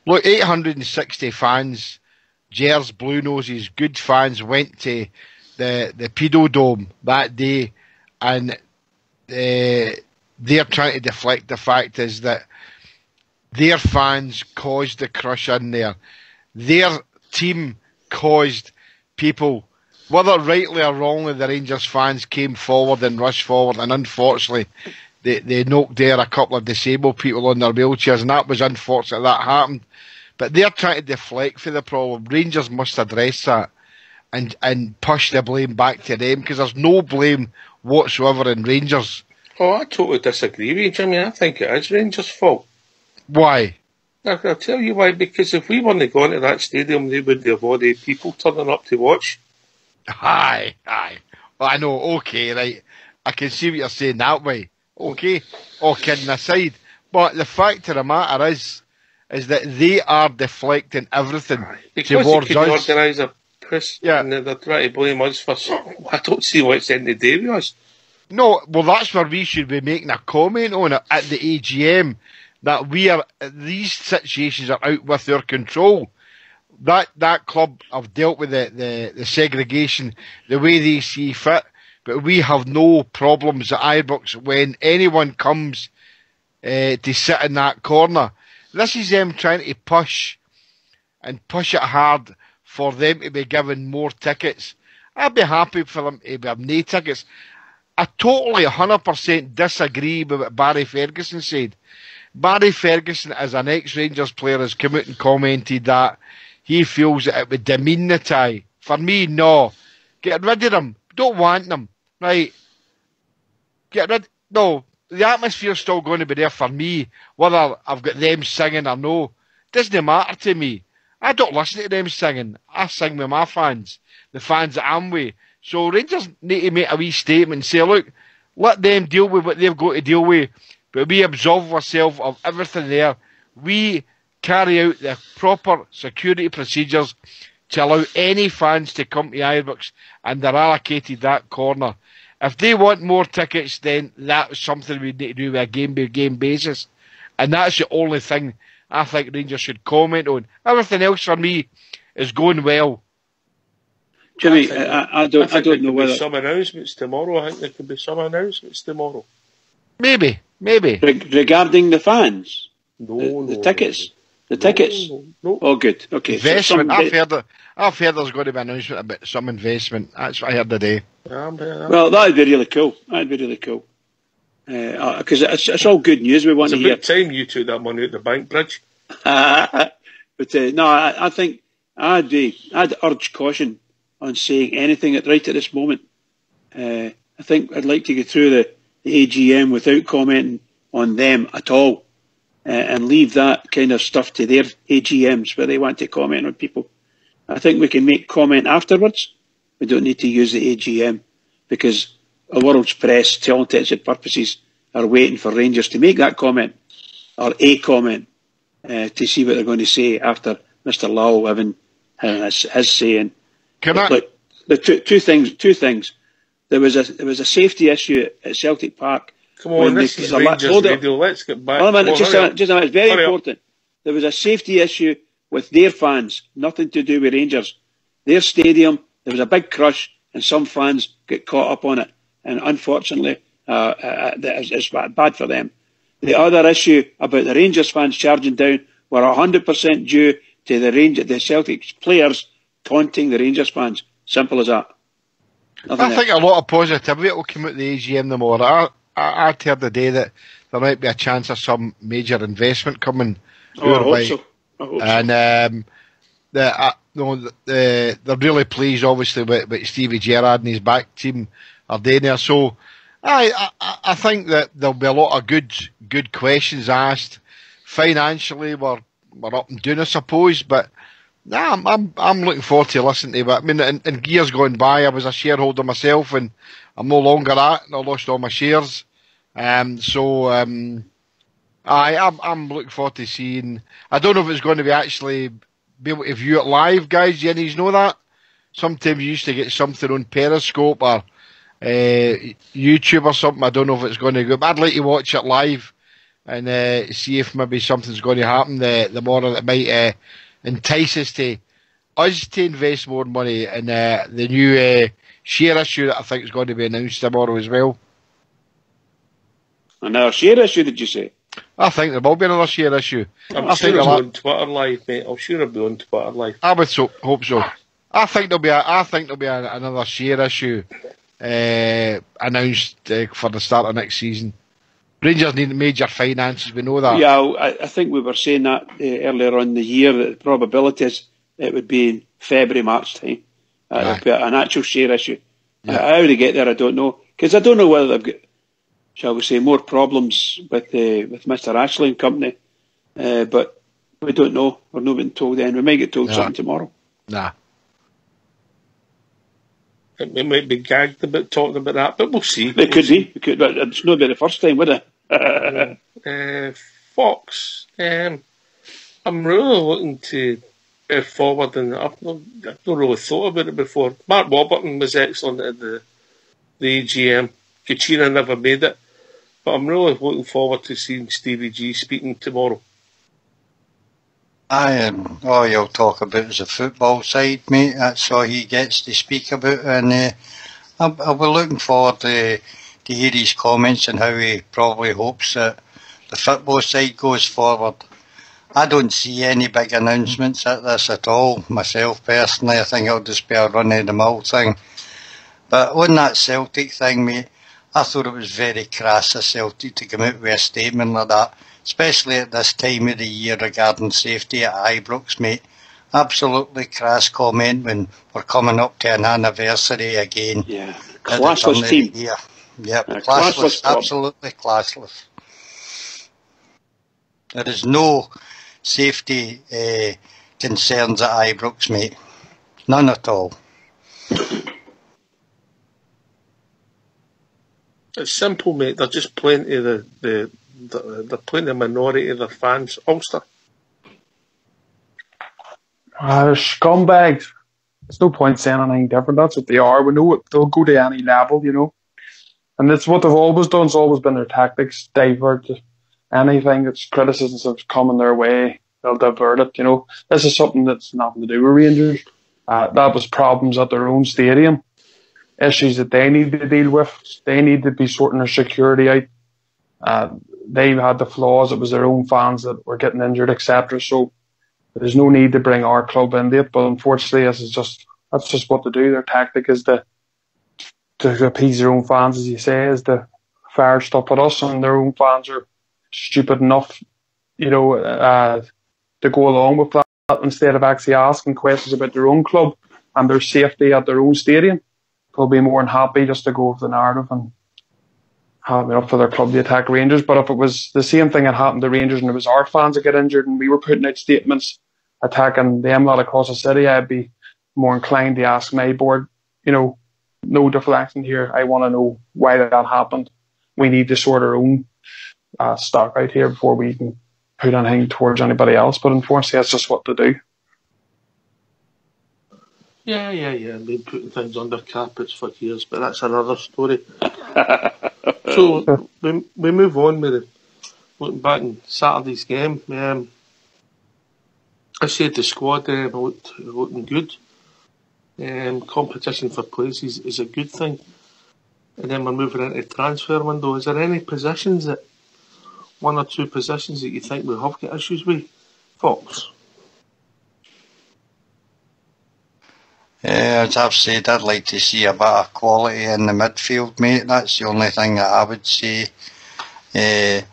Look, 860 fans, Gers, Blue Noses, good fans, went to the Pedo Dome that day, and they're trying to deflect the fact is that their fans caused the crush in there. Their team caused people, whether rightly or wrongly, the Rangers fans came forward and rushed forward, and unfortunately they knocked there a couple of disabled people on their wheelchairs, and that was unfortunate that happened. But they're trying to deflect for the problem. Rangers must address that and push the blame back to them, because there's no blame whatsoever in Rangers. Oh, I totally disagree with you, Jimmy. I think it is Rangers' fault. Why? I'll tell you why. Because if we weren't going to that stadium, they wouldn't have all the people turning up to watch. Aye. Well, I know, okay, right. I can see what you're saying that way. Okay. All kidding aside. But the fact of the matter is that they are deflecting everything because towards they us. Organise a piss, yeah. And they're trying to blame us for something. I don't see what's in the day with us. No, well, that's where we should be making a comment on it at the AGM, that these situations are out with our control. That club have dealt with the segregation the way they see fit, but we have no problems at Ibrox when anyone comes to sit in that corner. This is them trying to push it hard for them to be given more tickets. I'd be happy for them to have no tickets. I totally 100% disagree with what Barry Ferguson said. Barry Ferguson, as an ex-Rangers player, has come out and commented that he feels that it would demean the tie. For me, no. Get rid of them. don't want them, right? Get rid. No, the atmosphere's still going to be there for me, whether I've got them singing or no. Doesn't matter to me. I don't listen to them singing. I sing with my fans, the fans that I'm with. So Rangers need to make a wee statement and say, look, let them deal with what they've got to deal with, but we absolve ourselves of everything there. We carry out the proper security procedures to allow any fans to come to Ibrox, and they're allocated that corner. If they want more tickets, then that's something we need to do with a game-by-game basis. And that's the only thing I think Rangers should comment on. Everything else for me is going well. Jimmy, I don't know whether... some announcements tomorrow. I think there could be some announcements tomorrow. Maybe. Regarding the fans? The tickets? No. The tickets? No. Oh, good. Okay. Investment. I've heard there's going to be an announcement about some investment. That's what I heard today. Well, that'd be really cool. Because it's all good news. We want to hear. It's about time you took that money out the bank, Bridge. But no, I think I'd urge caution on saying anything right at this moment. I think I'd like to go through the AGM without commenting on them at all, and leave that kind of stuff to their AGMs where they want to comment on people. I think we can make comment afterwards. We don't need to use the AGM because the world's press, to all intents and purposes, are waiting for Rangers to make that comment or a comment to see what they're going to say after Mr. Lau having his saying. Look, the two things. There was a safety issue at Celtic Park. Come on, this is Rangers radio. Let's get back. Just a minute. It's very important. There was a safety issue with their fans, nothing to do with Rangers. Their stadium, there was a big crush, and some fans get caught up on it. And unfortunately, it's bad for them. The other issue about the Rangers fans charging down were 100% due to the Celtic players taunting the Rangers fans. Simple as that. I think a lot of positivity will come out of the AGM tomorrow. I heard the day that there might be a chance of some major investment coming. I hope so. And they're really pleased, obviously, with Stevie Gerrard and his back team are doing there. So I think that there'll be a lot of good questions asked. Financially, we're up and down, I suppose, but I'm looking forward to listening to it. I mean, in years gone by, I was a shareholder myself, and I'm no longer that, and I lost all my shares. I'm looking forward to seeing. I don't know if it's going to be actually be able to view it live, guys. You know that. Sometimes you used to get something on Periscope or YouTube or something. I don't know if it's going to go, but I'd like to watch it live and see if maybe something's going to happen. The more that might entice us to invest more money in the new share issue that I think is going to be announced tomorrow as well. Another share issue, did you say? I think there will be another share issue. I'm sure it'll be on Twitter live, mate. I'm sure it'll be on Twitter live. I would hope so. I think there'll be another share issue announced for the start of next season. Rangers need major finances, we know that. Yeah, I think we were saying that earlier on in the year, that the probability is it would be in February, March time. It would be an actual share issue. Yeah. How they get there, I don't know. Because I don't know whether they've got, shall we say, more problems with Mr. Ashley and company. But we don't know. We're not being told then. We might get told something tomorrow. Nah. We might be gagged about talking about that, but we'll see. It could be. But it's not be the first time, would it? Fox. I'm really looking to go forward, and I've not really thought about it before. Mark Warburton was excellent at the AGM. Kachina never made it, but I'm really looking forward to seeing Stevie G speaking tomorrow. All you'll talk about is the football side, mate. That's all he gets to speak about, and I'll be looking forward to hear his comments and how he probably hopes that the football side goes forward. I don't see any big announcements at this at all, myself personally. I think it'll just be a run-of-the-mill thing. But on that Celtic thing, mate, I thought it was very crass of Celtic to come out with a statement like that, especially at this time of the year regarding safety at Ibrox, mate. Absolutely crass comment when we're coming up to an anniversary again. Yeah, classless team. Yeah, yep, classless club. Absolutely classless. There is no safety concerns at Ibrox, mate. None at all. It's simple, mate. They're just playing to they're playing the minority of their fans. Ulster. They're scumbags. There's no point saying anything different. That's what they are. We know they'll go to any level, you know. And that's what they've always done. It's always been their tactics. Divert anything that's criticisms that's coming their way. They'll divert it, you know. This is something that's nothing to do with Rangers. That was problems at their own stadium. Issues that they need to deal with. They need to be sorting their security out. They had the flaws. It was their own fans that were getting injured, etc. So there's no need to bring our club into it. But unfortunately, that's just what they do. Their tactic is to appease their own fans, as you say, is to fire stuff at us, and their own fans are stupid enough, you know, to go along with that instead of actually asking questions about their own club and their safety at their own stadium. They'll be more than happy just to go with the narrative and have enough for their club to attack Rangers. But if it was the same thing that happened to Rangers and it was our fans that get injured and we were putting out statements attacking them lot across the city, I'd be more inclined to ask my board, you know, no deflection here. I want to know why that happened. We need to sort our own stock out here before we can put anything towards anybody else. But unfortunately, that's just what to do. Yeah. I've been putting things under carpets for years, but that's another story. So we move on with looking back in Saturday's game. I said the squad looking good. Competition for places is a good thing. And then we're moving into transfer window. Is there any positions one or two positions that you think we have got issues with, Fox? As I've said, I'd like to see a bit of quality in the midfield, mate. That's the only thing that I would say. A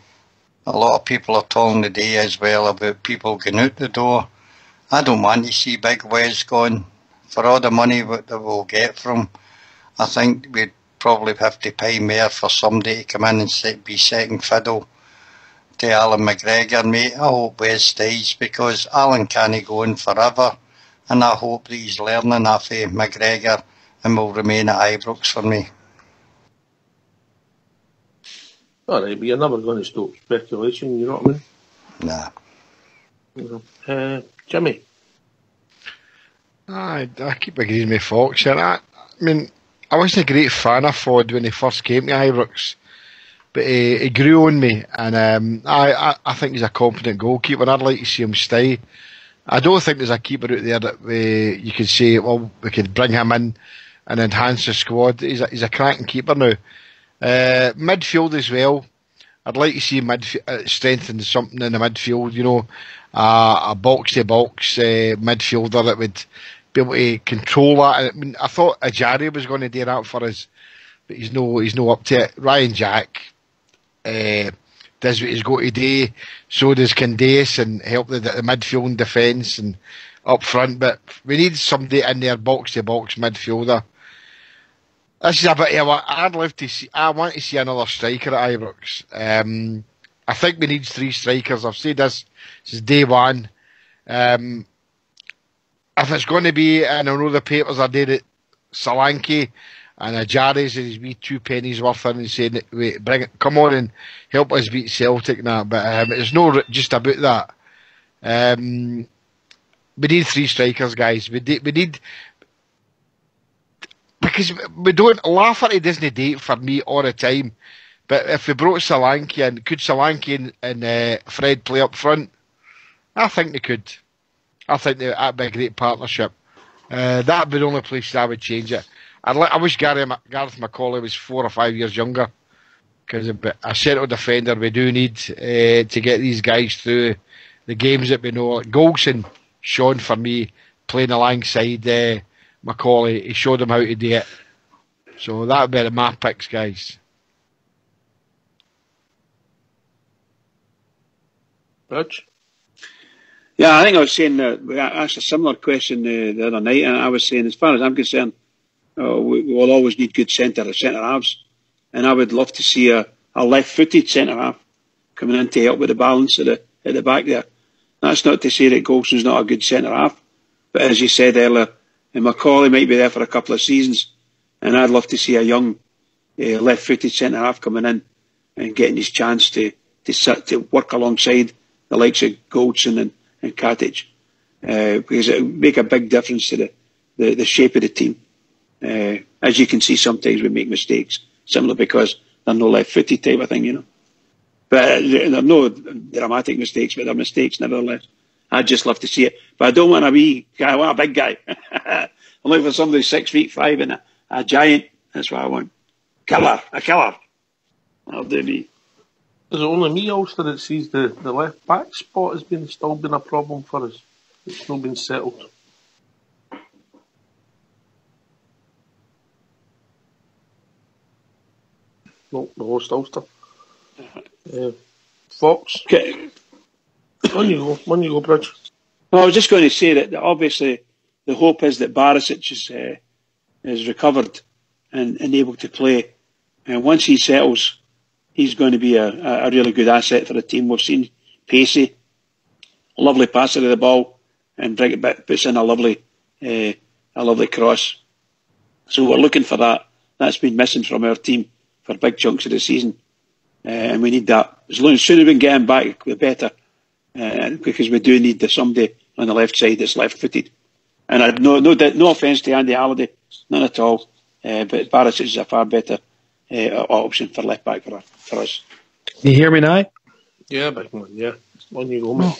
lot of people are talking today as well about people going out the door. I don't want to see Big Wes gone. For all the money that we'll get from, I think we'd probably have to pay more for somebody to come in and be second fiddle to Alan McGregor, mate. I hope Wes stays because Alan can't go on forever. And I hope that he's learning off McGregor and will remain at Ibrox for me. All right, but you're never going to stop speculation, you know what I mean? Nah. Jimmy? I keep agreeing with Fox here. I mean, I wasn't a great fan of Ford when he first came to Ibrox, but he grew on me, and I think he's a competent goalkeeper. I'd like to see him stay. I don't think there's a keeper out there that you could say, well, we could bring him in and enhance the squad. He's a cracking keeper now. Midfield as well. I'd like to see strengthen something in the midfield, you know, a box-to-box midfielder that would be able to control that. I mean, I thought Ajari was going to do that for us, but he's no up to it. Ryan Jack does what he's got to do. So does Candace and help the midfield and defence and up front. But we need somebody in there, box-to-box midfielder. This is a bit of I'd love to see. I want to see another striker at Ibrox. I think we need 3 strikers. I've said this since day one. If it's going to be, and I know the papers are doing it, Solanke and Ajari's and his wee 2 pennies worth in and saying, wait, come on and help us beat Celtic and that. But it's not just about that. We need 3 strikers, guys. We need. Because we don't, Lafferty doesn't date for me all the time. But if we brought Solanke in, could Solanke and Fred play up front? I think they could. I think that'd be a great partnership. That'd be the only place I would change it. I wish Gareth McCauley was 4 or 5 years younger. Because a central defender we do need to get these guys through the games that we know. Like Golson, Sean for me, playing alongside McCauley, he showed them how to do it. So that would be my picks, guys. Rich? Yeah, I think I was saying that we asked a similar question the other night, and I was saying, as far as I'm concerned, we will always need good centre halves, and I would love to see a left-footed centre half coming in to help with the balance at the back there. That's not to say that Golson's not a good centre half, but as you said earlier, Macaulay might be there for a couple of seasons, and I'd love to see a young left-footed centre half coming in and getting his chance to work alongside the likes of Goldson and Katic, because it would make a big difference to the shape of the team. As you can see, sometimes we make mistakes, simply because they're no left-footed type of thing, you know. But they're no dramatic mistakes, but they're mistakes nevertheless. I'd just love to see it. But I don't want a wee guy, I want a big guy. I'm looking for somebody 6'5" and a giant. That's what I want. A killer. That'll do me. Is it only me, Ulster, that sees the left back spot has still been a problem for us? It's not been settled. No, the host Ulster. Fox. Okay. On you go, Bridge. Well, I was just going to say that obviously the hope is that Barisic is recovered and able to play. And once he settles, he's going to be a really good asset for the team. We've seen pacey, a lovely passer of the ball, and puts in a lovely cross. So we're looking for that. That's been missing from our team for big chunks of the season, and we need that. As soon as we can get him back, the better, because we do need somebody on the left side that's left-footed. And I'd no offence to Andy Halliday, none at all, but Barisic is a far better option for left back for us. Can you hear me now? Yeah, big man. Yeah, on you go, man.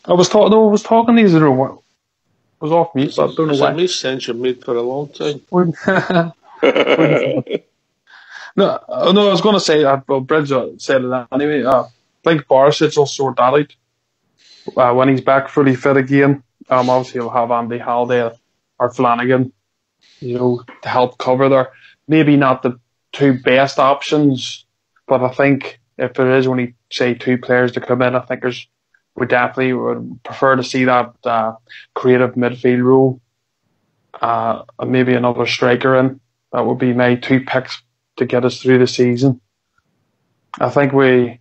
I was talking these in a row. I was off mute, but I don't know why. It makes sense. You've made for a long time. No, I was going to say that. Well, Bridge said it anyway. I think Barisic will sort that out when he's back fully fit again. Obviously, he'll have Andy Halliday or Flanagan, to help cover there. Maybe not the two best options, but I think if there is only, say, two players to come in, I think we definitely would prefer to see that creative midfield role, and maybe another striker in. That would be my two picks to get us through the season. I think we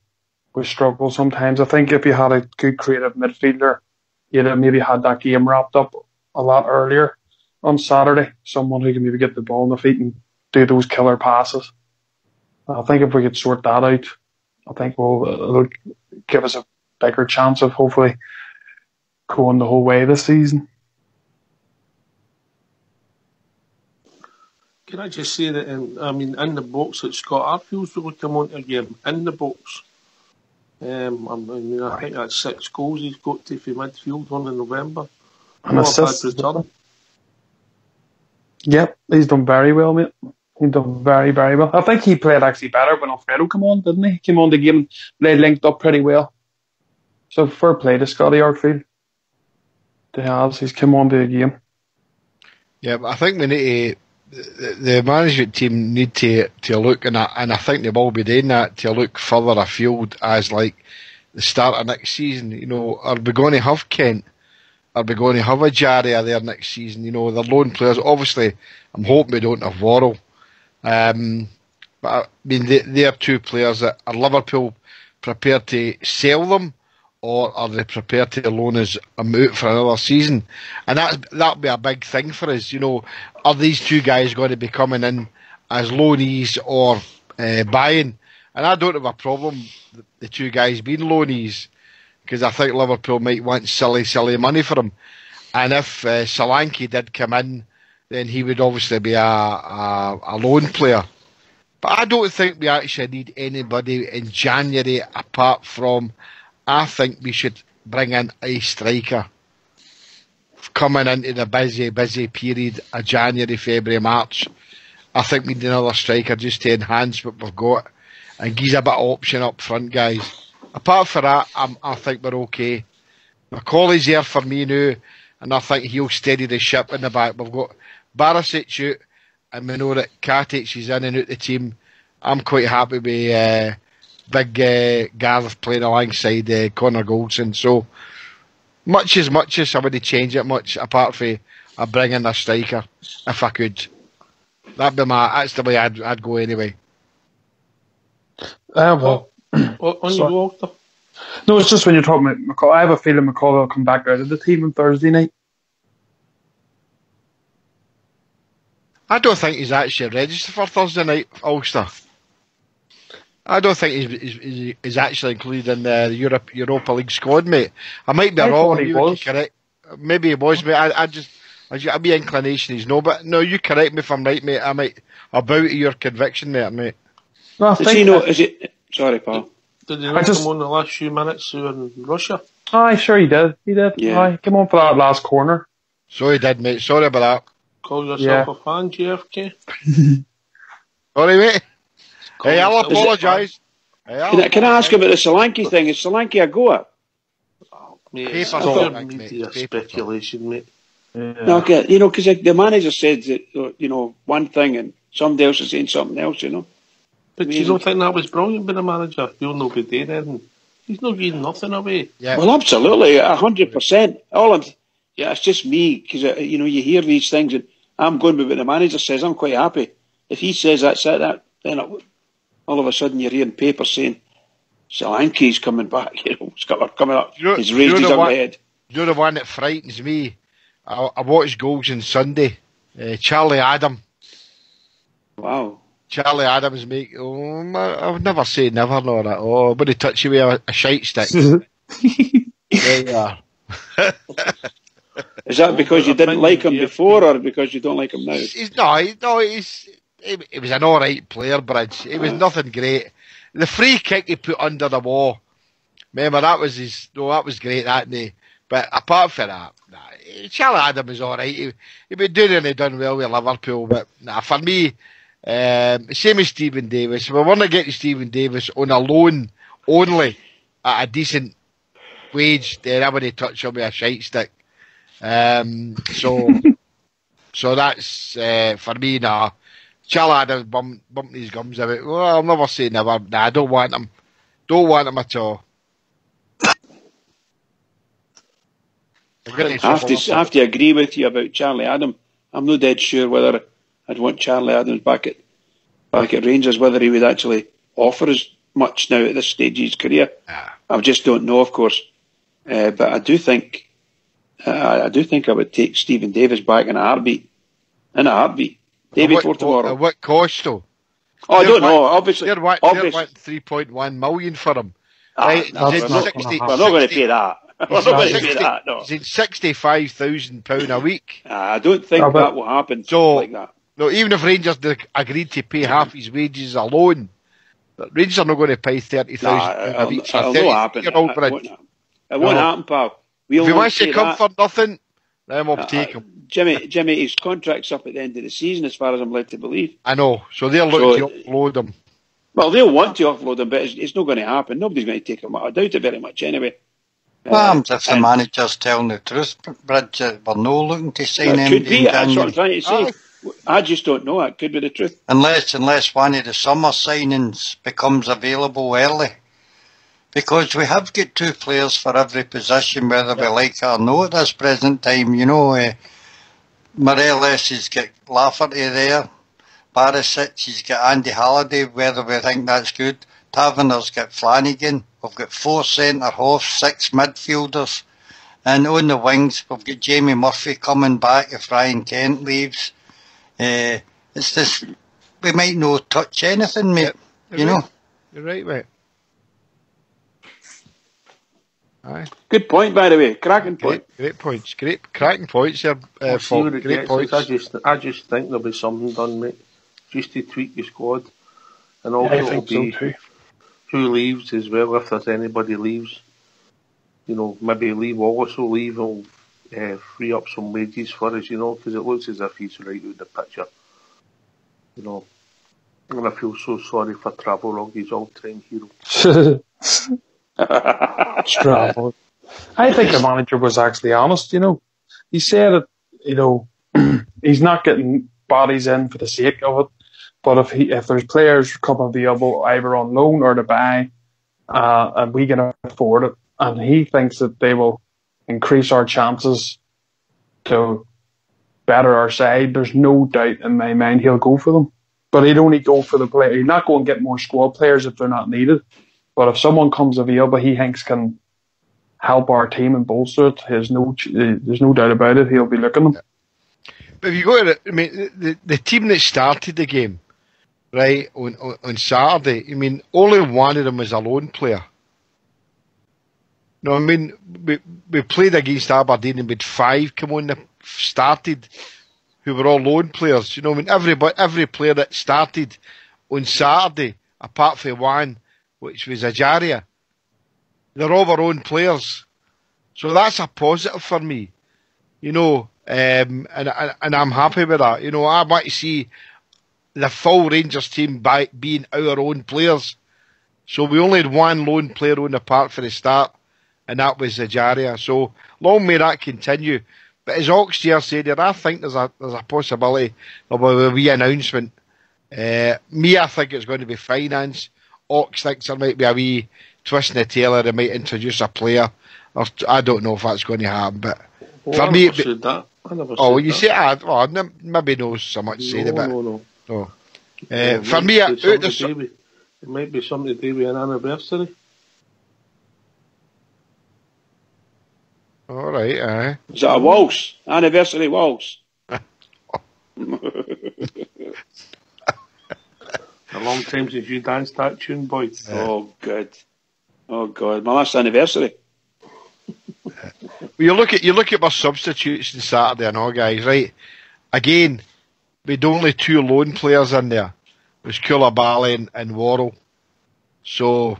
struggle sometimes. I think if you had a good creative midfielder, you'd have maybe had that game wrapped up a lot earlier on Saturday. Someone who can maybe get the ball in the feet and do those killer passes. I think if we could sort that out, I think it'll give us a bigger chance of hopefully going the whole way this season. Can I just say that, in the box that Scott Arfield's really come on to a game, in the box. I think that's 6 goals he's got to from midfield on in November. And assists. Yep, he's done very well, mate. He's done very, very well. I think he played actually better when Alfredo came on, didn't he? He came on the game, they linked up pretty well. So fair play to Scotty Arfield. He's come on to the game. Yeah, but I think we need to. The management team need to look, and I think they will be doing that, to look further afield as like the start of next season. Are we going to have Kent? Are we going to have a Jaria there next season? The loan players. Obviously, I'm hoping we don't have Worrell. But they are two players that are Liverpool prepared to sell them, or are they prepared to loan us out for another season? And that'll be a big thing for us. Are these two guys going to be coming in as loanees or buying? And I don't have a problem with the two guys being loanees, because I think Liverpool might want silly money for them. And if Solanke did come in, then he would obviously be a loan player. But I don't think we actually need anybody in January apart from, I think we should bring in a striker coming into the busy period of January, February, March. I think we need another striker just to enhance what we've got and give a bit of option up front, guys. Apart from that, I think we're okay. Macaulay's there for me now, and I think he'll steady the ship in the back. We've got Barisic out, and we know that Katic is in and out the team. I'm quite happy with big Gareth playing alongside Connor Goldson. So much as I wouldn't change it much, apart from bringing a striker, if I could. That's the way I'd go anyway. Well, on you go, Walter. No, it's just when you're talking about McCall. I have a feeling McCall will come back out of the team on Thursday night. I don't think he's actually registered for Thursday night, Ulster. I don't think he's actually included in the Europa League squad, mate. I might be wrong. He was. Correct. Maybe he was, mate. I'd be inclination he's no, but no, you correct me if I'm right, mate. I'll bow to your conviction there, mate. No, Sorry, pal. Did he not come on the last few minutes in Russia? Aye, sure he did. Yeah. Aye, come on for that last corner. So he did, mate. Sorry about that. Call yourself a fan, JFK? Sorry, mate. Hey, I'll apologise. Can I ask about the Solanke thing? Is Solanke a goer? Mate, Paper's it's all all mate. media speculation, mate. Yeah. No, okay, because the manager said that, one thing and somebody else is saying something else, But you don't think that was brilliant by the manager? You'll not be doing anything. He's not giving nothing away. Yeah. Well, absolutely, 100%. It's just me, because, you hear these things and I'm going with what the manager says. I'm quite happy. If he says that's it, then all of a sudden you're hearing papers saying Solanke's coming back, coming up. He's raised his ugly head. You're the one that frightens me. I watched goals on Sunday. Charlie Adam. Wow. Charlie Adams, mate. I would never say never, no. That. I'm going to touch you with a shite stick. There you are. Is that because you didn't like him before, or because you don't like him now? He was an alright player, Bridge. He was nothing great. The free kick he put under the wall, remember, that was great, that day. But apart from that, Charlie Adam was alright. He'd been doing and he done well with Liverpool, but for me, same as Stephen Davis. We want to get Stephen Davis on a loan only at a decent wage, then I wouldn't touch him with a shite stick. So that's for me. Charlie Adams bumping his gums a bit. Well, I'll never say never. I don't want him. Don't want him at all. I have to agree with you about Charlie Adams. I'm not dead sure whether I'd want Charlie Adams back at Rangers, whether he would actually offer as much now at this stage of his career. I just don't know, of course. But I do think I would take Stephen Davis back in a heartbeat. David for tomorrow. At what cost, though? Oh, I don't know. Obviously, they're wanting 3.1 million for him. We're not going to pay that. We're not going to pay that. No. He's in £65,000 a week. I don't think that will happen. So, like that. No, even if Rangers agreed to pay half his wages alone, Rangers are not going to pay £30,000 a week for a 30-year-old Bridge. It won't happen, pal. If he wants to come for nothing, then we'll take him. Jimmy, his contract's up at the end of the season, as far as I'm led to believe. I know, so they're looking to offload him. Well, they'll want to offload him, but it's not going to happen. Nobody's going to take him. I doubt it very much anyway. Well, if the manager's telling the truth, Bridge, we're no looking to sign him. Could be, that's what I'm trying to say. I just don't know. It could be the truth. Unless one of the summer signings becomes available early. Because we have got two players for every position, whether we like it or not at this present time. Morelos has got Lafferty there. Barisic has got Andy Halliday, whether we think that's good. Taverner's got Flanagan. We've got 4 centre-halves, 6 midfielders. And on the wings, we've got Jamie Murphy coming back if Ryan Kent leaves. It's just, we might not touch anything, mate. You're right, mate. Aye. Good point, by the way. Cracking point. Great points. Cracking points there. Great points. I just think there'll be something done, mate. Just to tweak the squad. And also it'll be who leaves as well, if there's anybody leaves. Maybe leave also leave will free up some wages for us, because it looks as if he's right out the picture. And I feel so sorry for Travelrog, his all-time hero. Travel. I think the manager was actually honest, He said that, he's not getting bodies in for the sake of it, but if there's players come available either on loan or to buy, and we can afford it, and he thinks that they will increase our chances to better our side, there's no doubt in my mind he'll go for them. But he'd only go for the player. He'd not go and get more squad players if they're not needed. But if someone comes available he thinks can help our team and bolster it, there's no doubt about it, he'll be looking them. But if you go to it, I mean, the team that started the game, right, on Saturday, I mean, only one of them was a loan player. No, I mean, we played against Aberdeen and we had 5 come on that started who were all loan players. You know, I mean, every player that started on Saturday, apart from one, which was Ajaria, they're all our own players. So that's a positive for me. You know, and I'm happy with that. You know, I want to see the full Rangers team being our own players. So we only had one lone player on the park for the start, and that was Ajaria. So long may that continue. But as Oxtear said here, I think there's a possibility of a wee announcement. Me, I think it's going to be finance. Ox thinks there might be a wee twist in the tail, they might introduce a player. I don't know if that's going to happen, but for me, said that. say maybe no so much to say about no. For me, it might be something to do with an anniversary. All right, aye. Is it a waltz? Anniversary waltz? A long time since you danced that tune, boy. Oh, good. Oh, God. My last anniversary. Well, you look at my substitutes on Saturday and all, guys, right? Again, we had only 2 lone players in there. It was Koulibaly and Worrell. So,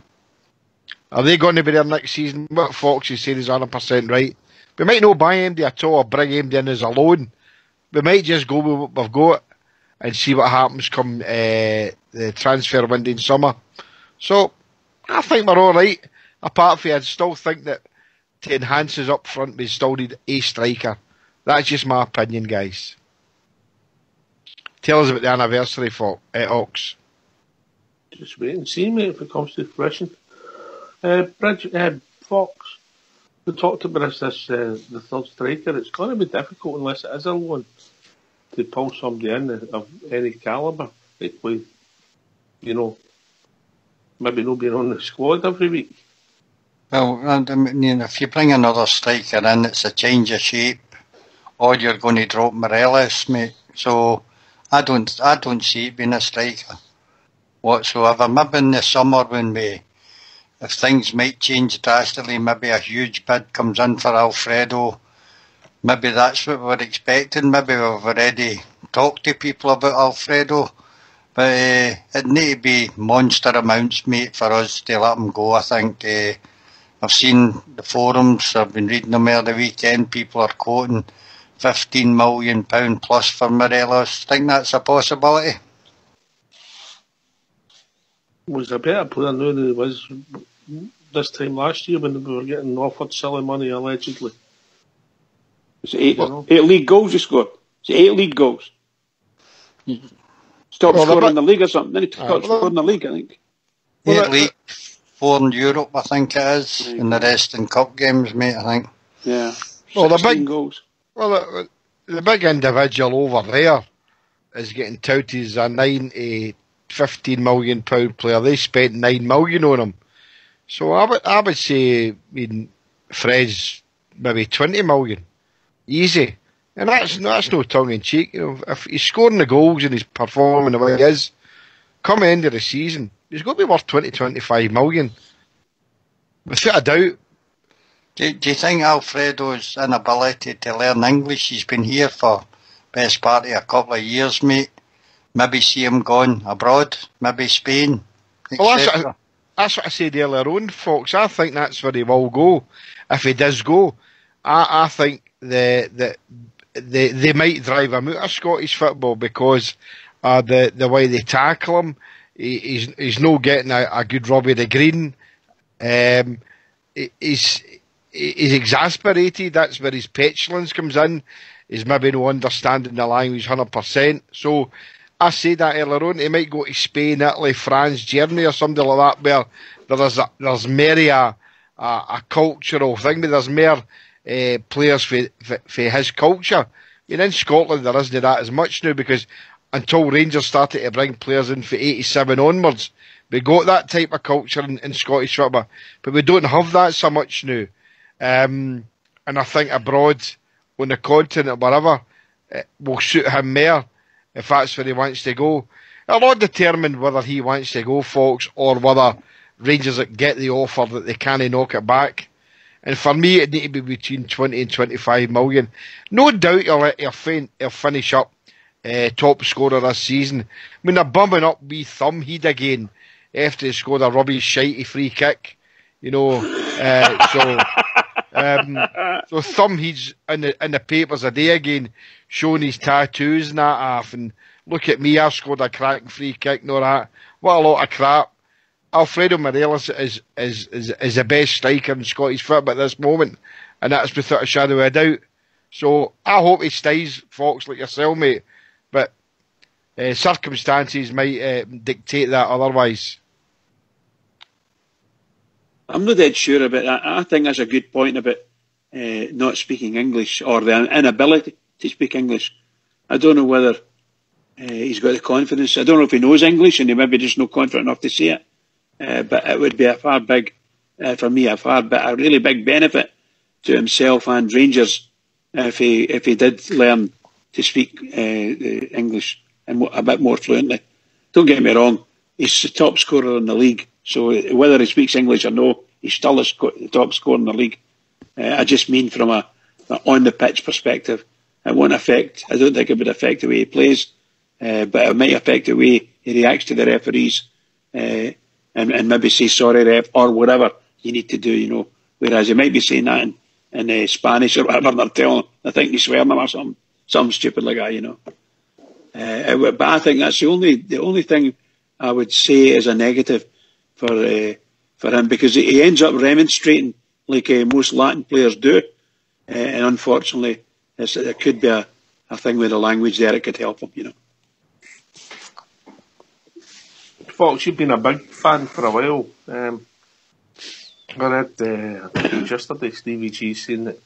are they going to be there next season? What Fox is saying is 100% right. We might not buy MD at all or bring MD in as a loan. We might just go with what we've got and see what happens come the transfer window in summer. So, I think we're all right. Apart from, I still think that to enhance us up front, we still need a striker. That's just my opinion, guys. Tell us about the anniversary for Ox. Just wait and see, mate, if it comes to fruition. Fox, we talked about this the third striker. It's going to be difficult unless it is a loan to pull somebody in of any calibre. With, you know, maybe not being on the squad every week. Well, I mean, if you bring another striker in, it's a change of shape, or you're going to drop Morelos, mate. So I don't see it being a striker whatsoever. Maybe in the summer when if things might change drastically, maybe a huge bid comes in for Alfredo. Maybe that's what we're expecting. Maybe we've already talked to people about Alfredo. But it need to be monster amounts, mate, for us to let him go, I think. I've seen the forums, I've been reading them over the weekend, people are quoting £15 million plus for Morelos. Think that's a possibility? Was a better player now than he was this time last year when we were getting offered silly money, allegedly. It's 8 league goals he scored. It's 8 league goals. Stopped scoring in the league or something. Then he stopped scoring in the league, I think. 8 league, 4 in Europe, I think it is, and the rest in cup games, mate, I think. Yeah. Well, the big individual over there is getting touted as a 15 million pound player. They spent 9 million on him. So I would say, I mean, Fred's maybe 20 million. Easy. And that's no tongue in cheek. You know, if he's scoring the goals and he's performing the way he is, come the end of the season, he's going to be worth 20-25 million. Without a doubt. Do you think Alfredo's inability to learn English, he's been here for best part of a couple of years, mate, maybe see him gone abroad, maybe Spain, well, that's what I said earlier on, folks. I think that's where he will go. If he does go, I think they might drive him out of Scottish football because the way they tackle him, he's not getting a good rub of the green. He's exasperated. That's where his petulance comes in. He's maybe not understanding the language 100%. So I said that earlier on. He might go to Spain, Italy, France, Germany, or something like that, where there's merely a cultural thing, but there's more players for his culture. I mean, in Scotland there isn't that as much now, because until Rangers started to bring players in for 87 onwards, we got that type of culture in Scottish football, but we don't have that so much now. And I think abroad, on the continent, wherever, will suit him more if that's where he wants to go. It'll all determine whether he wants to go, folks, or whether Rangers get the offer that they can't knock it back. And for me, it need to be between 20 and 25 million. No doubt he'll finish up top scorer this season. I mean, they're bumming up wee Thumbhead again after he scored a rubbish, shitey free kick. You know, so Thumbhead's in the papers a day again, showing his tattoos and that off. And look at me, I've scored a cracking free kick and all that. What a lot of crap. Alfredo Morelos is the best striker in Scottish football at this moment, and that's without a shadow of a doubt. So I hope he stays, folks, like yourself, mate. But circumstances might dictate that otherwise. I'm not dead sure about that. I think that's a good point about not speaking English, or the inability to speak English. I don't know whether he's got the confidence. I don't know if he knows English and he maybe just not confident enough to say it. But it would be a really big benefit to himself and Rangers if he did learn to speak English and a bit more fluently. Don't get me wrong, he's the top scorer in the league, so whether he speaks English or no, he's still the top scorer in the league. I just mean from a on the pitch perspective, it won't affect. I don't think it would affect the way he plays, but it might affect the way he reacts to the referees. And maybe say sorry ref or whatever you need to do, you know. Whereas you might be saying that in Spanish or whatever they're telling, I think you swear them or something stupid like that, you know. But I think that's the only thing I would say is a negative for him, because he ends up remonstrating like most Latin players do, and unfortunately there could be a thing with the language there that could help him, you know. Fox, you've been a big fan for a while. I read I think it was yesterday, Stevie G saying that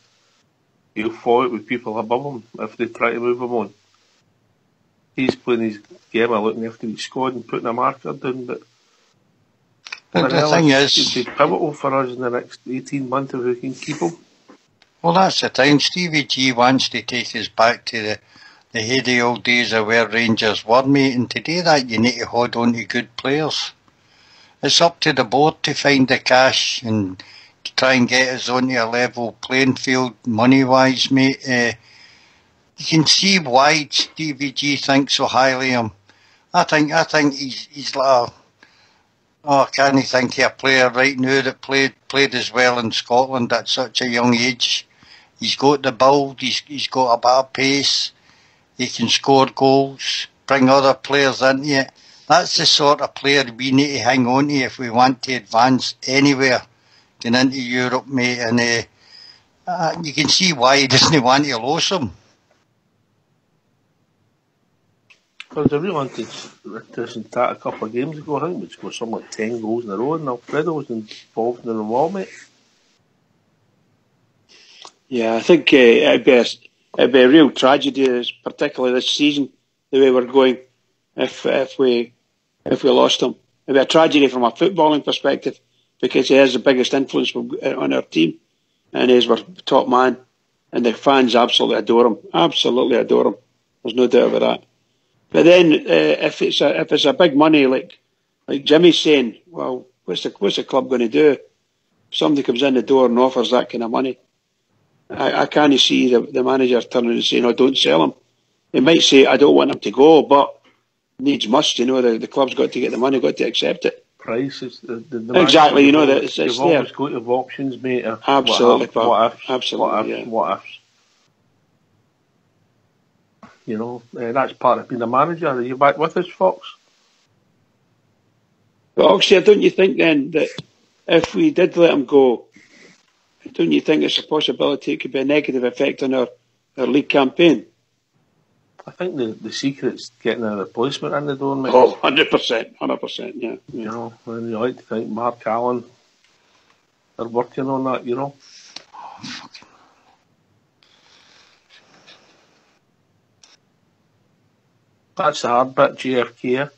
he'll fight with people above him if they try to move him on. He's playing his game of looking after each squad and putting a marker down, but the thing is, it'd be pivotal for us in the next 18 months if we can keep him. Well, that's the thing. Stevie G wants to take us back to the heyday old days of where Rangers were, mate, and to do that you need to hold on to good players. It's up to the board to find the cash and to try and get us onto a level playing field money-wise, mate. You can see why Stevie G thinks so highly of him. I think he's like I can't think of a player right now that played as well in Scotland at such a young age. He's got the build, he's got a bit of pace. He can score goals, bring other players into it. That's the sort of player we need to hang on to if we want to advance anywhere, going into Europe, mate. And you can see why he doesn't want to lose him. Because I realised that a couple of games ago, I think we scored something like 10 goals in a row, and Alfredo was involved in them all, mate. Yeah, I think it'd be a real tragedy, particularly this season, the way we're going, if we lost him. It'd be a tragedy from a footballing perspective, because he has the biggest influence on our team, and he's our top man, and the fans absolutely adore him. Absolutely adore him. There's no doubt about that. But then, if it's a big money, like Jimmy's saying, well, what's the club going to do? If somebody comes in the door and offers that kind of money, I can't see the manager turning and saying, "No, don't sell him." He might say, "I don't want him to go," but needs must. You know, the club's got to get the money, got to accept it. Price is the exactly. You know that it's you've there. Always got to have options, mate. Absolutely, what ifs, absolutely. What ifs. You know, that's part of being a manager. Are you back with us, Fox? But Oxley, don't you think then that if we did let him go, don't you think there's a possibility it could be a negative effect on our league campaign? I think the secret's getting a replacement in the door, mate. Oh, 100%, yeah. You know, and you like to think Mark Allen are working on that, you know. That's the hard bit, JFK.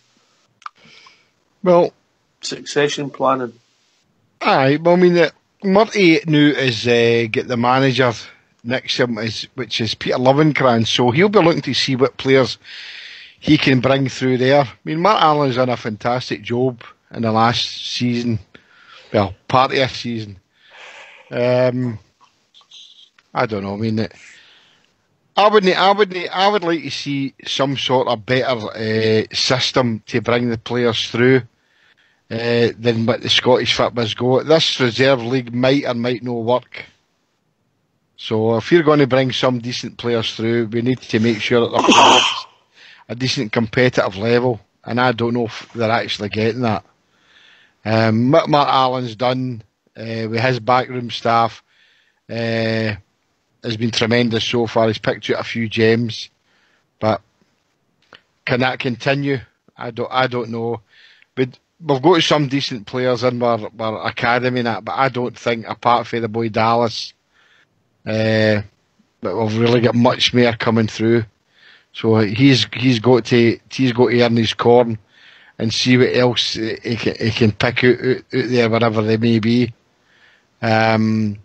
Well, succession planning. Aye, well, I mean, Murty now is get the manager next to him, which is Peter Lovencrantz, so he'll be looking to see what players he can bring through there. I mean, Mark Allen's done a fantastic job in the last season, well, part of this season. I don't know. I mean, I would like to see some sort of better system to bring the players through than what the Scottish footballers go. This reserve league might or might not work. So if you're going to bring some decent players through, we need to make sure that they're playing at a decent competitive level. And I don't know if they're actually getting that. What Mark Allen's done with his backroom staff has been tremendous so far. He's picked out a few gems, but can that continue? I don't know. We've got some decent players in our academy and that, but I don't think, apart from the boy Dallas, that we've really got much more coming through. So he's got to earn his corn and see what else he can pick out there, wherever they may be. Some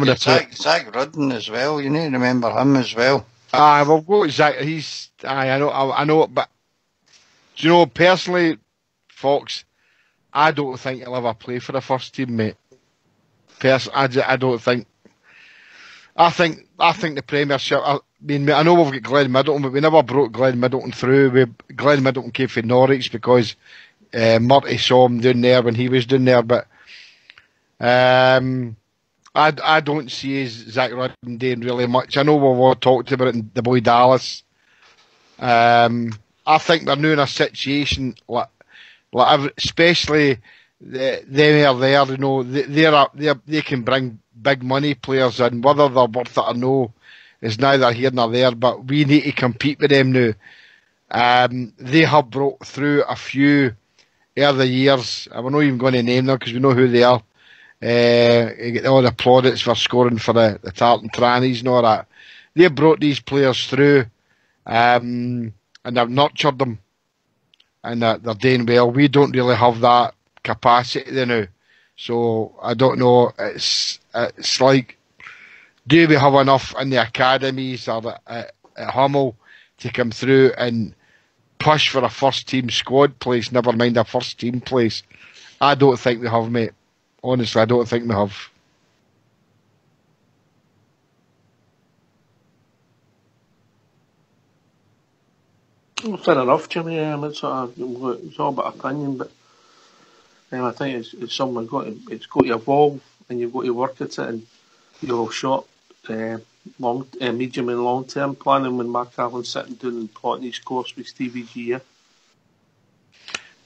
of the Zach Rudden as well. You need to remember him as well. We've got Zach. I know, but do you know, personally, Fox, I don't think he'll ever play for the first team, mate. I don't think. I think the Premiership. I know we've got Glenn Middleton, but we never brought Glenn Middleton through. Glenn Middleton came from Norwich because Murty saw him down there when he was down there. But I don't see Zach Rudden doing really much. I know we've all talked about it in the boy Dallas. I think they're now in a situation like especially them are there. You know, they can bring big money players in, whether they're worth it or no is neither here nor there. But we need to compete with them now. They have brought through a few early years. I'm not even going to name them because we know who they are. You get all the plaudits for scoring for the Tartan Trannies and all that. They brought these players through, and they've nurtured them, and they're doing well. We don't really have that capacity now, so I don't know. It's like, do we have enough in the academies or at Hummel to come through and push for a first team squad place? Never mind a first team place. I don't think we have, mate. Honestly, I don't think we have. Well, fair enough, Jimmy. It's all about opinion, but I think it's something it's got to evolve, and you've got to work at it, and you'll short, medium and long term planning when Mark Allen's sitting down and plotting his course with Stevie G. Yeah?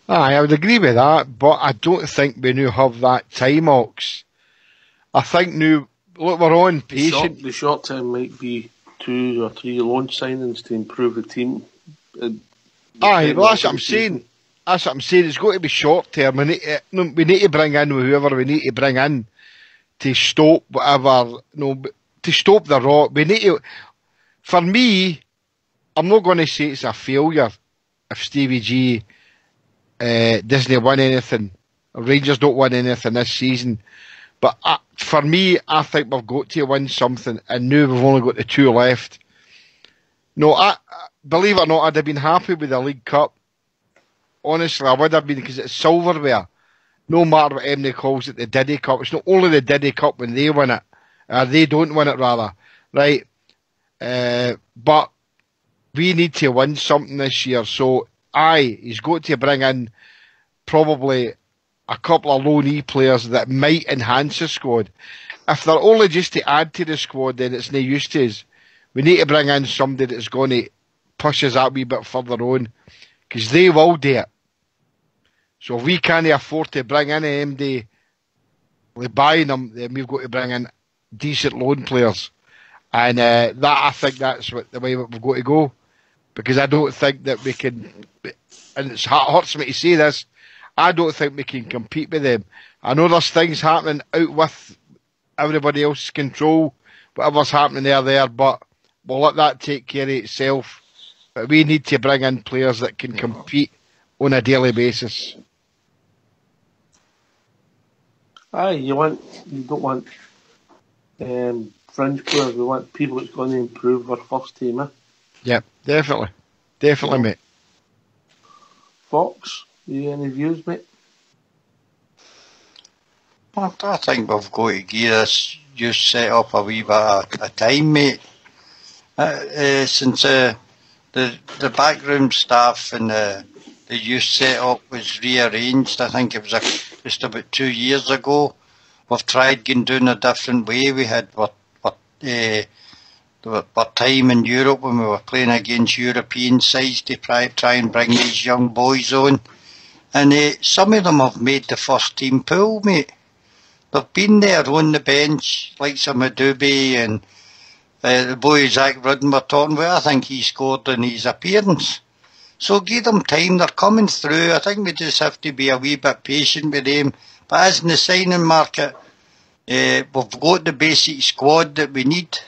Aye, I would agree with that, but I don't think we now have that time, Ox. I think now, look, we're on patient. The short term might be 2 or 3 loan signings to improve the team. Aye, well, that's what I'm saying. That's what I'm saying. It's got to be short term. We need to bring in whoever we need to bring in to stop whatever, to stop the rot. We need to. For me, I'm not going to say it's a failure if Stevie G doesn't win anything. Rangers don't win anything this season. But for me, I think we've got to win something, and now we've only got the 2 left. No, believe it or not, I'd have been happy with the League Cup. Honestly, I would have been, because it's silverware. No matter what Emily calls it, the Diddy Cup. It's not only the Diddy Cup when they win it. They don't win it, rather. Right? But we need to win something this year. So, he's got to bring in probably a couple of loanee players that might enhance the squad. If they're only just to add to the squad, then it's no use to us. We need to bring in somebody that's going to push us that wee bit further on, because they will do it. So if we can't afford to bring in MD, we're buying them, then we've got to bring in decent loan players. And I think that's the way we've got to go. Because I don't think that we can, and it hurts me to say this, I don't think we can compete with them. I know there's things happening out with everybody else's control, whatever's happening there, but we'll let that take care of itself. But we need to bring in players that can compete on a daily basis. Aye, you don't want fringe players. We want people that's going to improve our first team. Yeah, definitely, mate. Fox, you any views, mate? I think we've got to give this youth set up a wee bit of time, mate. Since the backroom staff and the youth set up was rearranged, I think it was just about 2 years ago. We've tried going down a different way. We had our time in Europe when we were playing against European sides to try and bring these young boys on. And some of them have made the first team pool, mate. They've been there on the bench, like some Adobe and the boy Zach Rudden we're talking about. I think he scored in his appearance. So give them time, they're coming through. I think we just have to be a wee bit patient with them. But as in the signing market, we've got the basic squad that we need.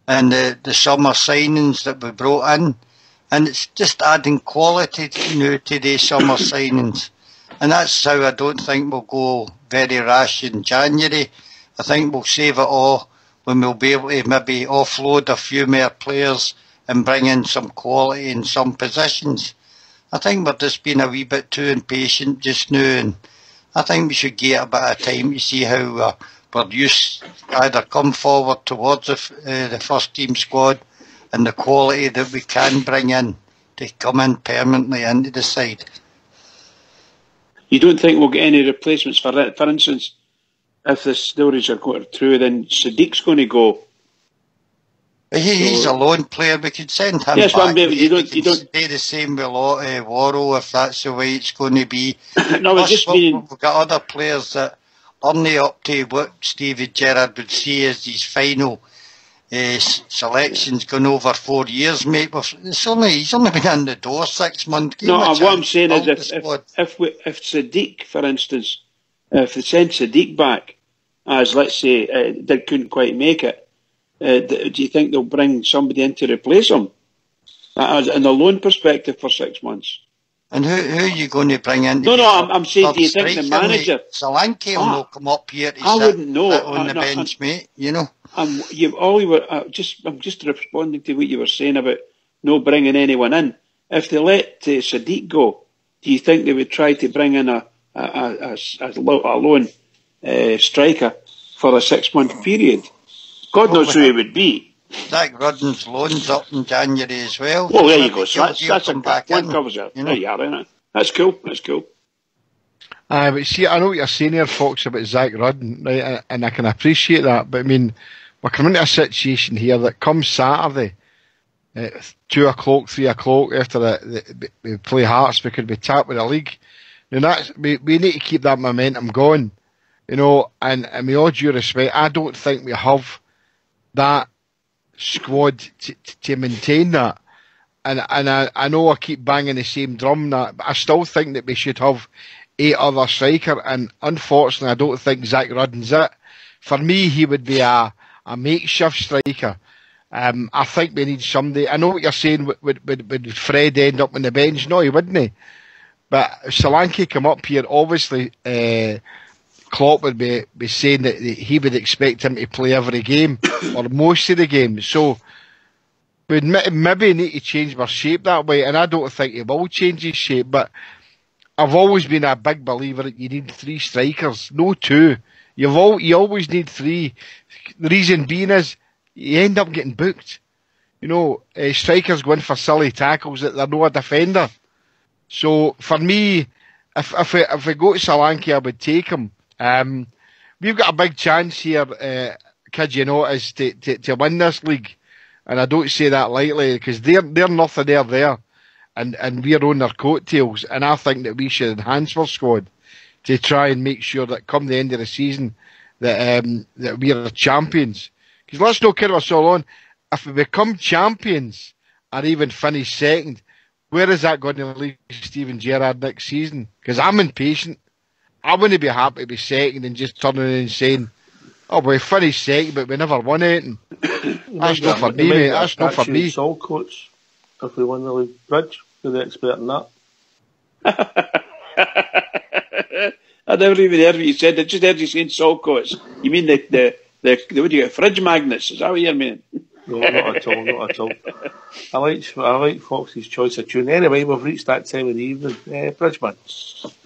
And the summer signings that we brought in. And it's just adding quality to the summer signings. And that's how I don't think we'll go very rash in January. I think we'll save it all when we'll be able to maybe offload a few more players and bring in some quality in some positions. I think we're just being a wee bit too impatient just now, and I think we should get a bit of time to see how we're used either come forward towards the first team squad and the quality that we can bring in to come in permanently into the side. You don't think we'll get any replacements for it? For instance, if the stories are going true, then Sadiq's going to go. He's a lone player. We could send him yes, back. You don't stay the same with Worrell if that's the way it's going to be. No, Plus, we've got other players that aren't up to what Stevie Gerrard would see as his final selections going over 4 years, mate. He's only been in the door 6 months. No, what I'm saying is if Sadiq, for instance, if they send Sadiq back, as let's say they couldn't quite make it, do you think they'll bring somebody in to replace him? In a loan perspective for 6 months. And who are you going to bring in? I'm saying, do you think the manager... Solanke will come up here to I wouldn't know. On the bench, mate, you know. I'm just responding to what you were saying about no bringing anyone in. If they let Sadiq go, do you think they would try to bring in a lone striker for a 6 month period? God knows who he would be. Zach Rudden's loan's up in January as well. Well, there you go. So that's one covers it. You know? There you are, isn't it? That's cool. But see, I know what you're saying here, Fox, about Zach Rudden, right? And I can appreciate that. But I mean, we're coming into a situation here that comes Saturday, 2 o'clock, 3 o'clock after we play Hearts because we tap with the league. And we need to keep that momentum going, you know. And with all due respect, I don't think we have that squad to maintain that. And I know I keep banging the same drum that, but I still think that we should have 8 other striker. And unfortunately, I don't think Zach Rudden's it. For me, he would be a makeshift striker. I think we need somebody. I know what you're saying. Would Fred end up on the bench? No, he wouldn't. But if Solanke come up here, obviously Klopp would be saying that he would expect him to play every game or most of the games. So we'd maybe need to change our shape that way. And I don't think he will change his shape. But I've always been a big believer that you need 3 strikers, no 2. You always need 3. The reason being is you end up getting booked. You know, strikers go in for silly tackles that they're not a defender. So for me, if we go to Solanke, I would take him. We've got a big chance here, kid you know, is to win this league, and I don't say that lightly because they're nothing there, and we're on their coattails, and I think that we should enhance our squad to try and make sure that come the end of the season that we're the champions. Because let's not kid ourselves on, if we become champions or even finish second, where is that going to leave Steven Gerrard next season? Because I'm impatient. I wouldn't be happy to be second and just turning and saying, oh, we finished second, but we never won anything. That's not for me, mate. That's not for me. Coach. if we win the league. Bridge, you're the expert in that. I never even heard what you said. I just heard you saying salt coats. You mean the what do you get? Fridge magnets? Is that what you mean? No, not at all, not at all. I like Fox's choice of tune. Anyway, we've reached that time of the evening. Bridgeman.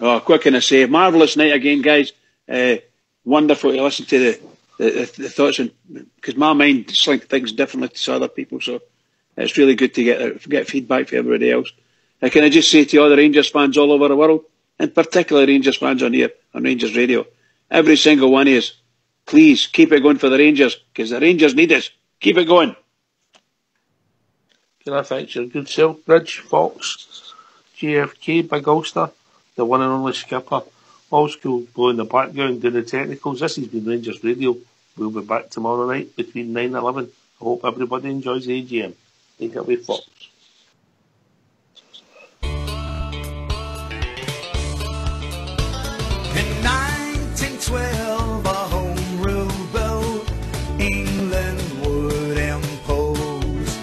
Oh, what can I say? Marvellous night again, guys. Wonderful to listen to the thoughts, because my mind thinks things differently to other people, so it's really good to get feedback from everybody else. Can I just say to all the Rangers fans all over the world, and particularly Rangers fans on here, on Rangers Radio, every single one of us, please keep it going for the Rangers, because the Rangers need us. Keep it going. Can I thank your good self, Bridge, Fox, JFK, Big Ulster, the one and only skipper, all school blow in the background doing the technicals. This has been Rangers Radio. We'll be back tomorrow night between 9 and 11. I hope everybody enjoys the AGM. Take it away, Fox. In 1912, a home rule bill England would impose,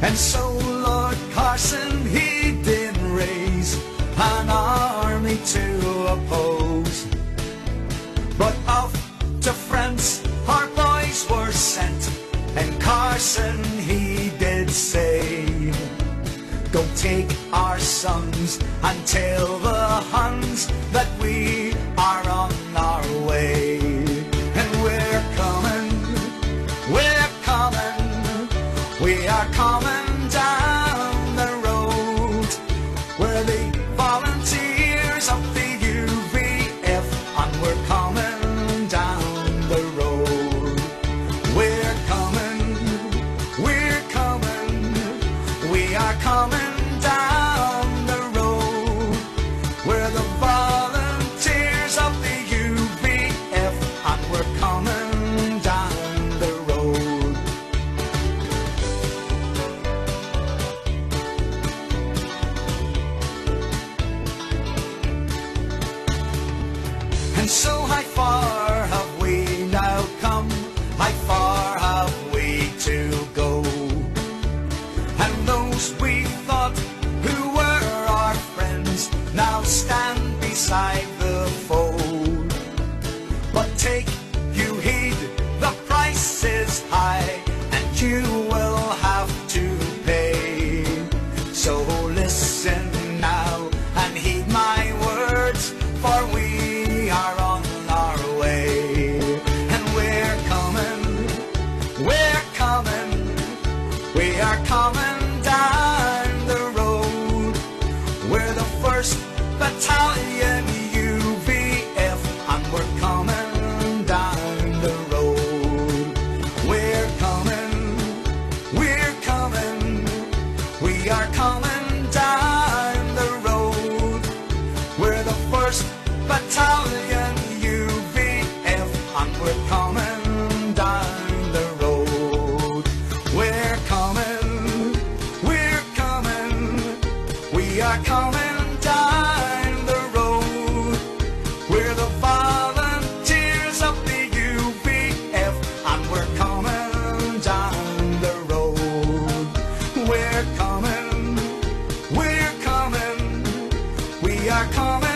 and so Lord Carson he did raise an army to oppose. But off to France our boys were sent, and Carson he did say, go take our sons and tell the Huns that we are on our way. And we're coming, we are coming down the road, where the volunteers of the UVF, and we're coming down the road. We're coming, we are coming down the road, where the volunteers of the UVF, and we're coming down the road. And so how far have we now come? How far have we to go? And those we thought who were our friends now stand beside the foe. But take you heed, the price is high, and you will have to pay. So listen now and heed my words, for we are on our way. And we're coming, we are coming down the road, we're the 1st Battalion UVF, and we're coming down the road. We're coming, we are coming down the road, we're the 1st Battalion UVF, and we're coming down the road. We're coming, we are coming down the road, we're the volunteers of the UVF, and we're coming down the road. We're coming, we are coming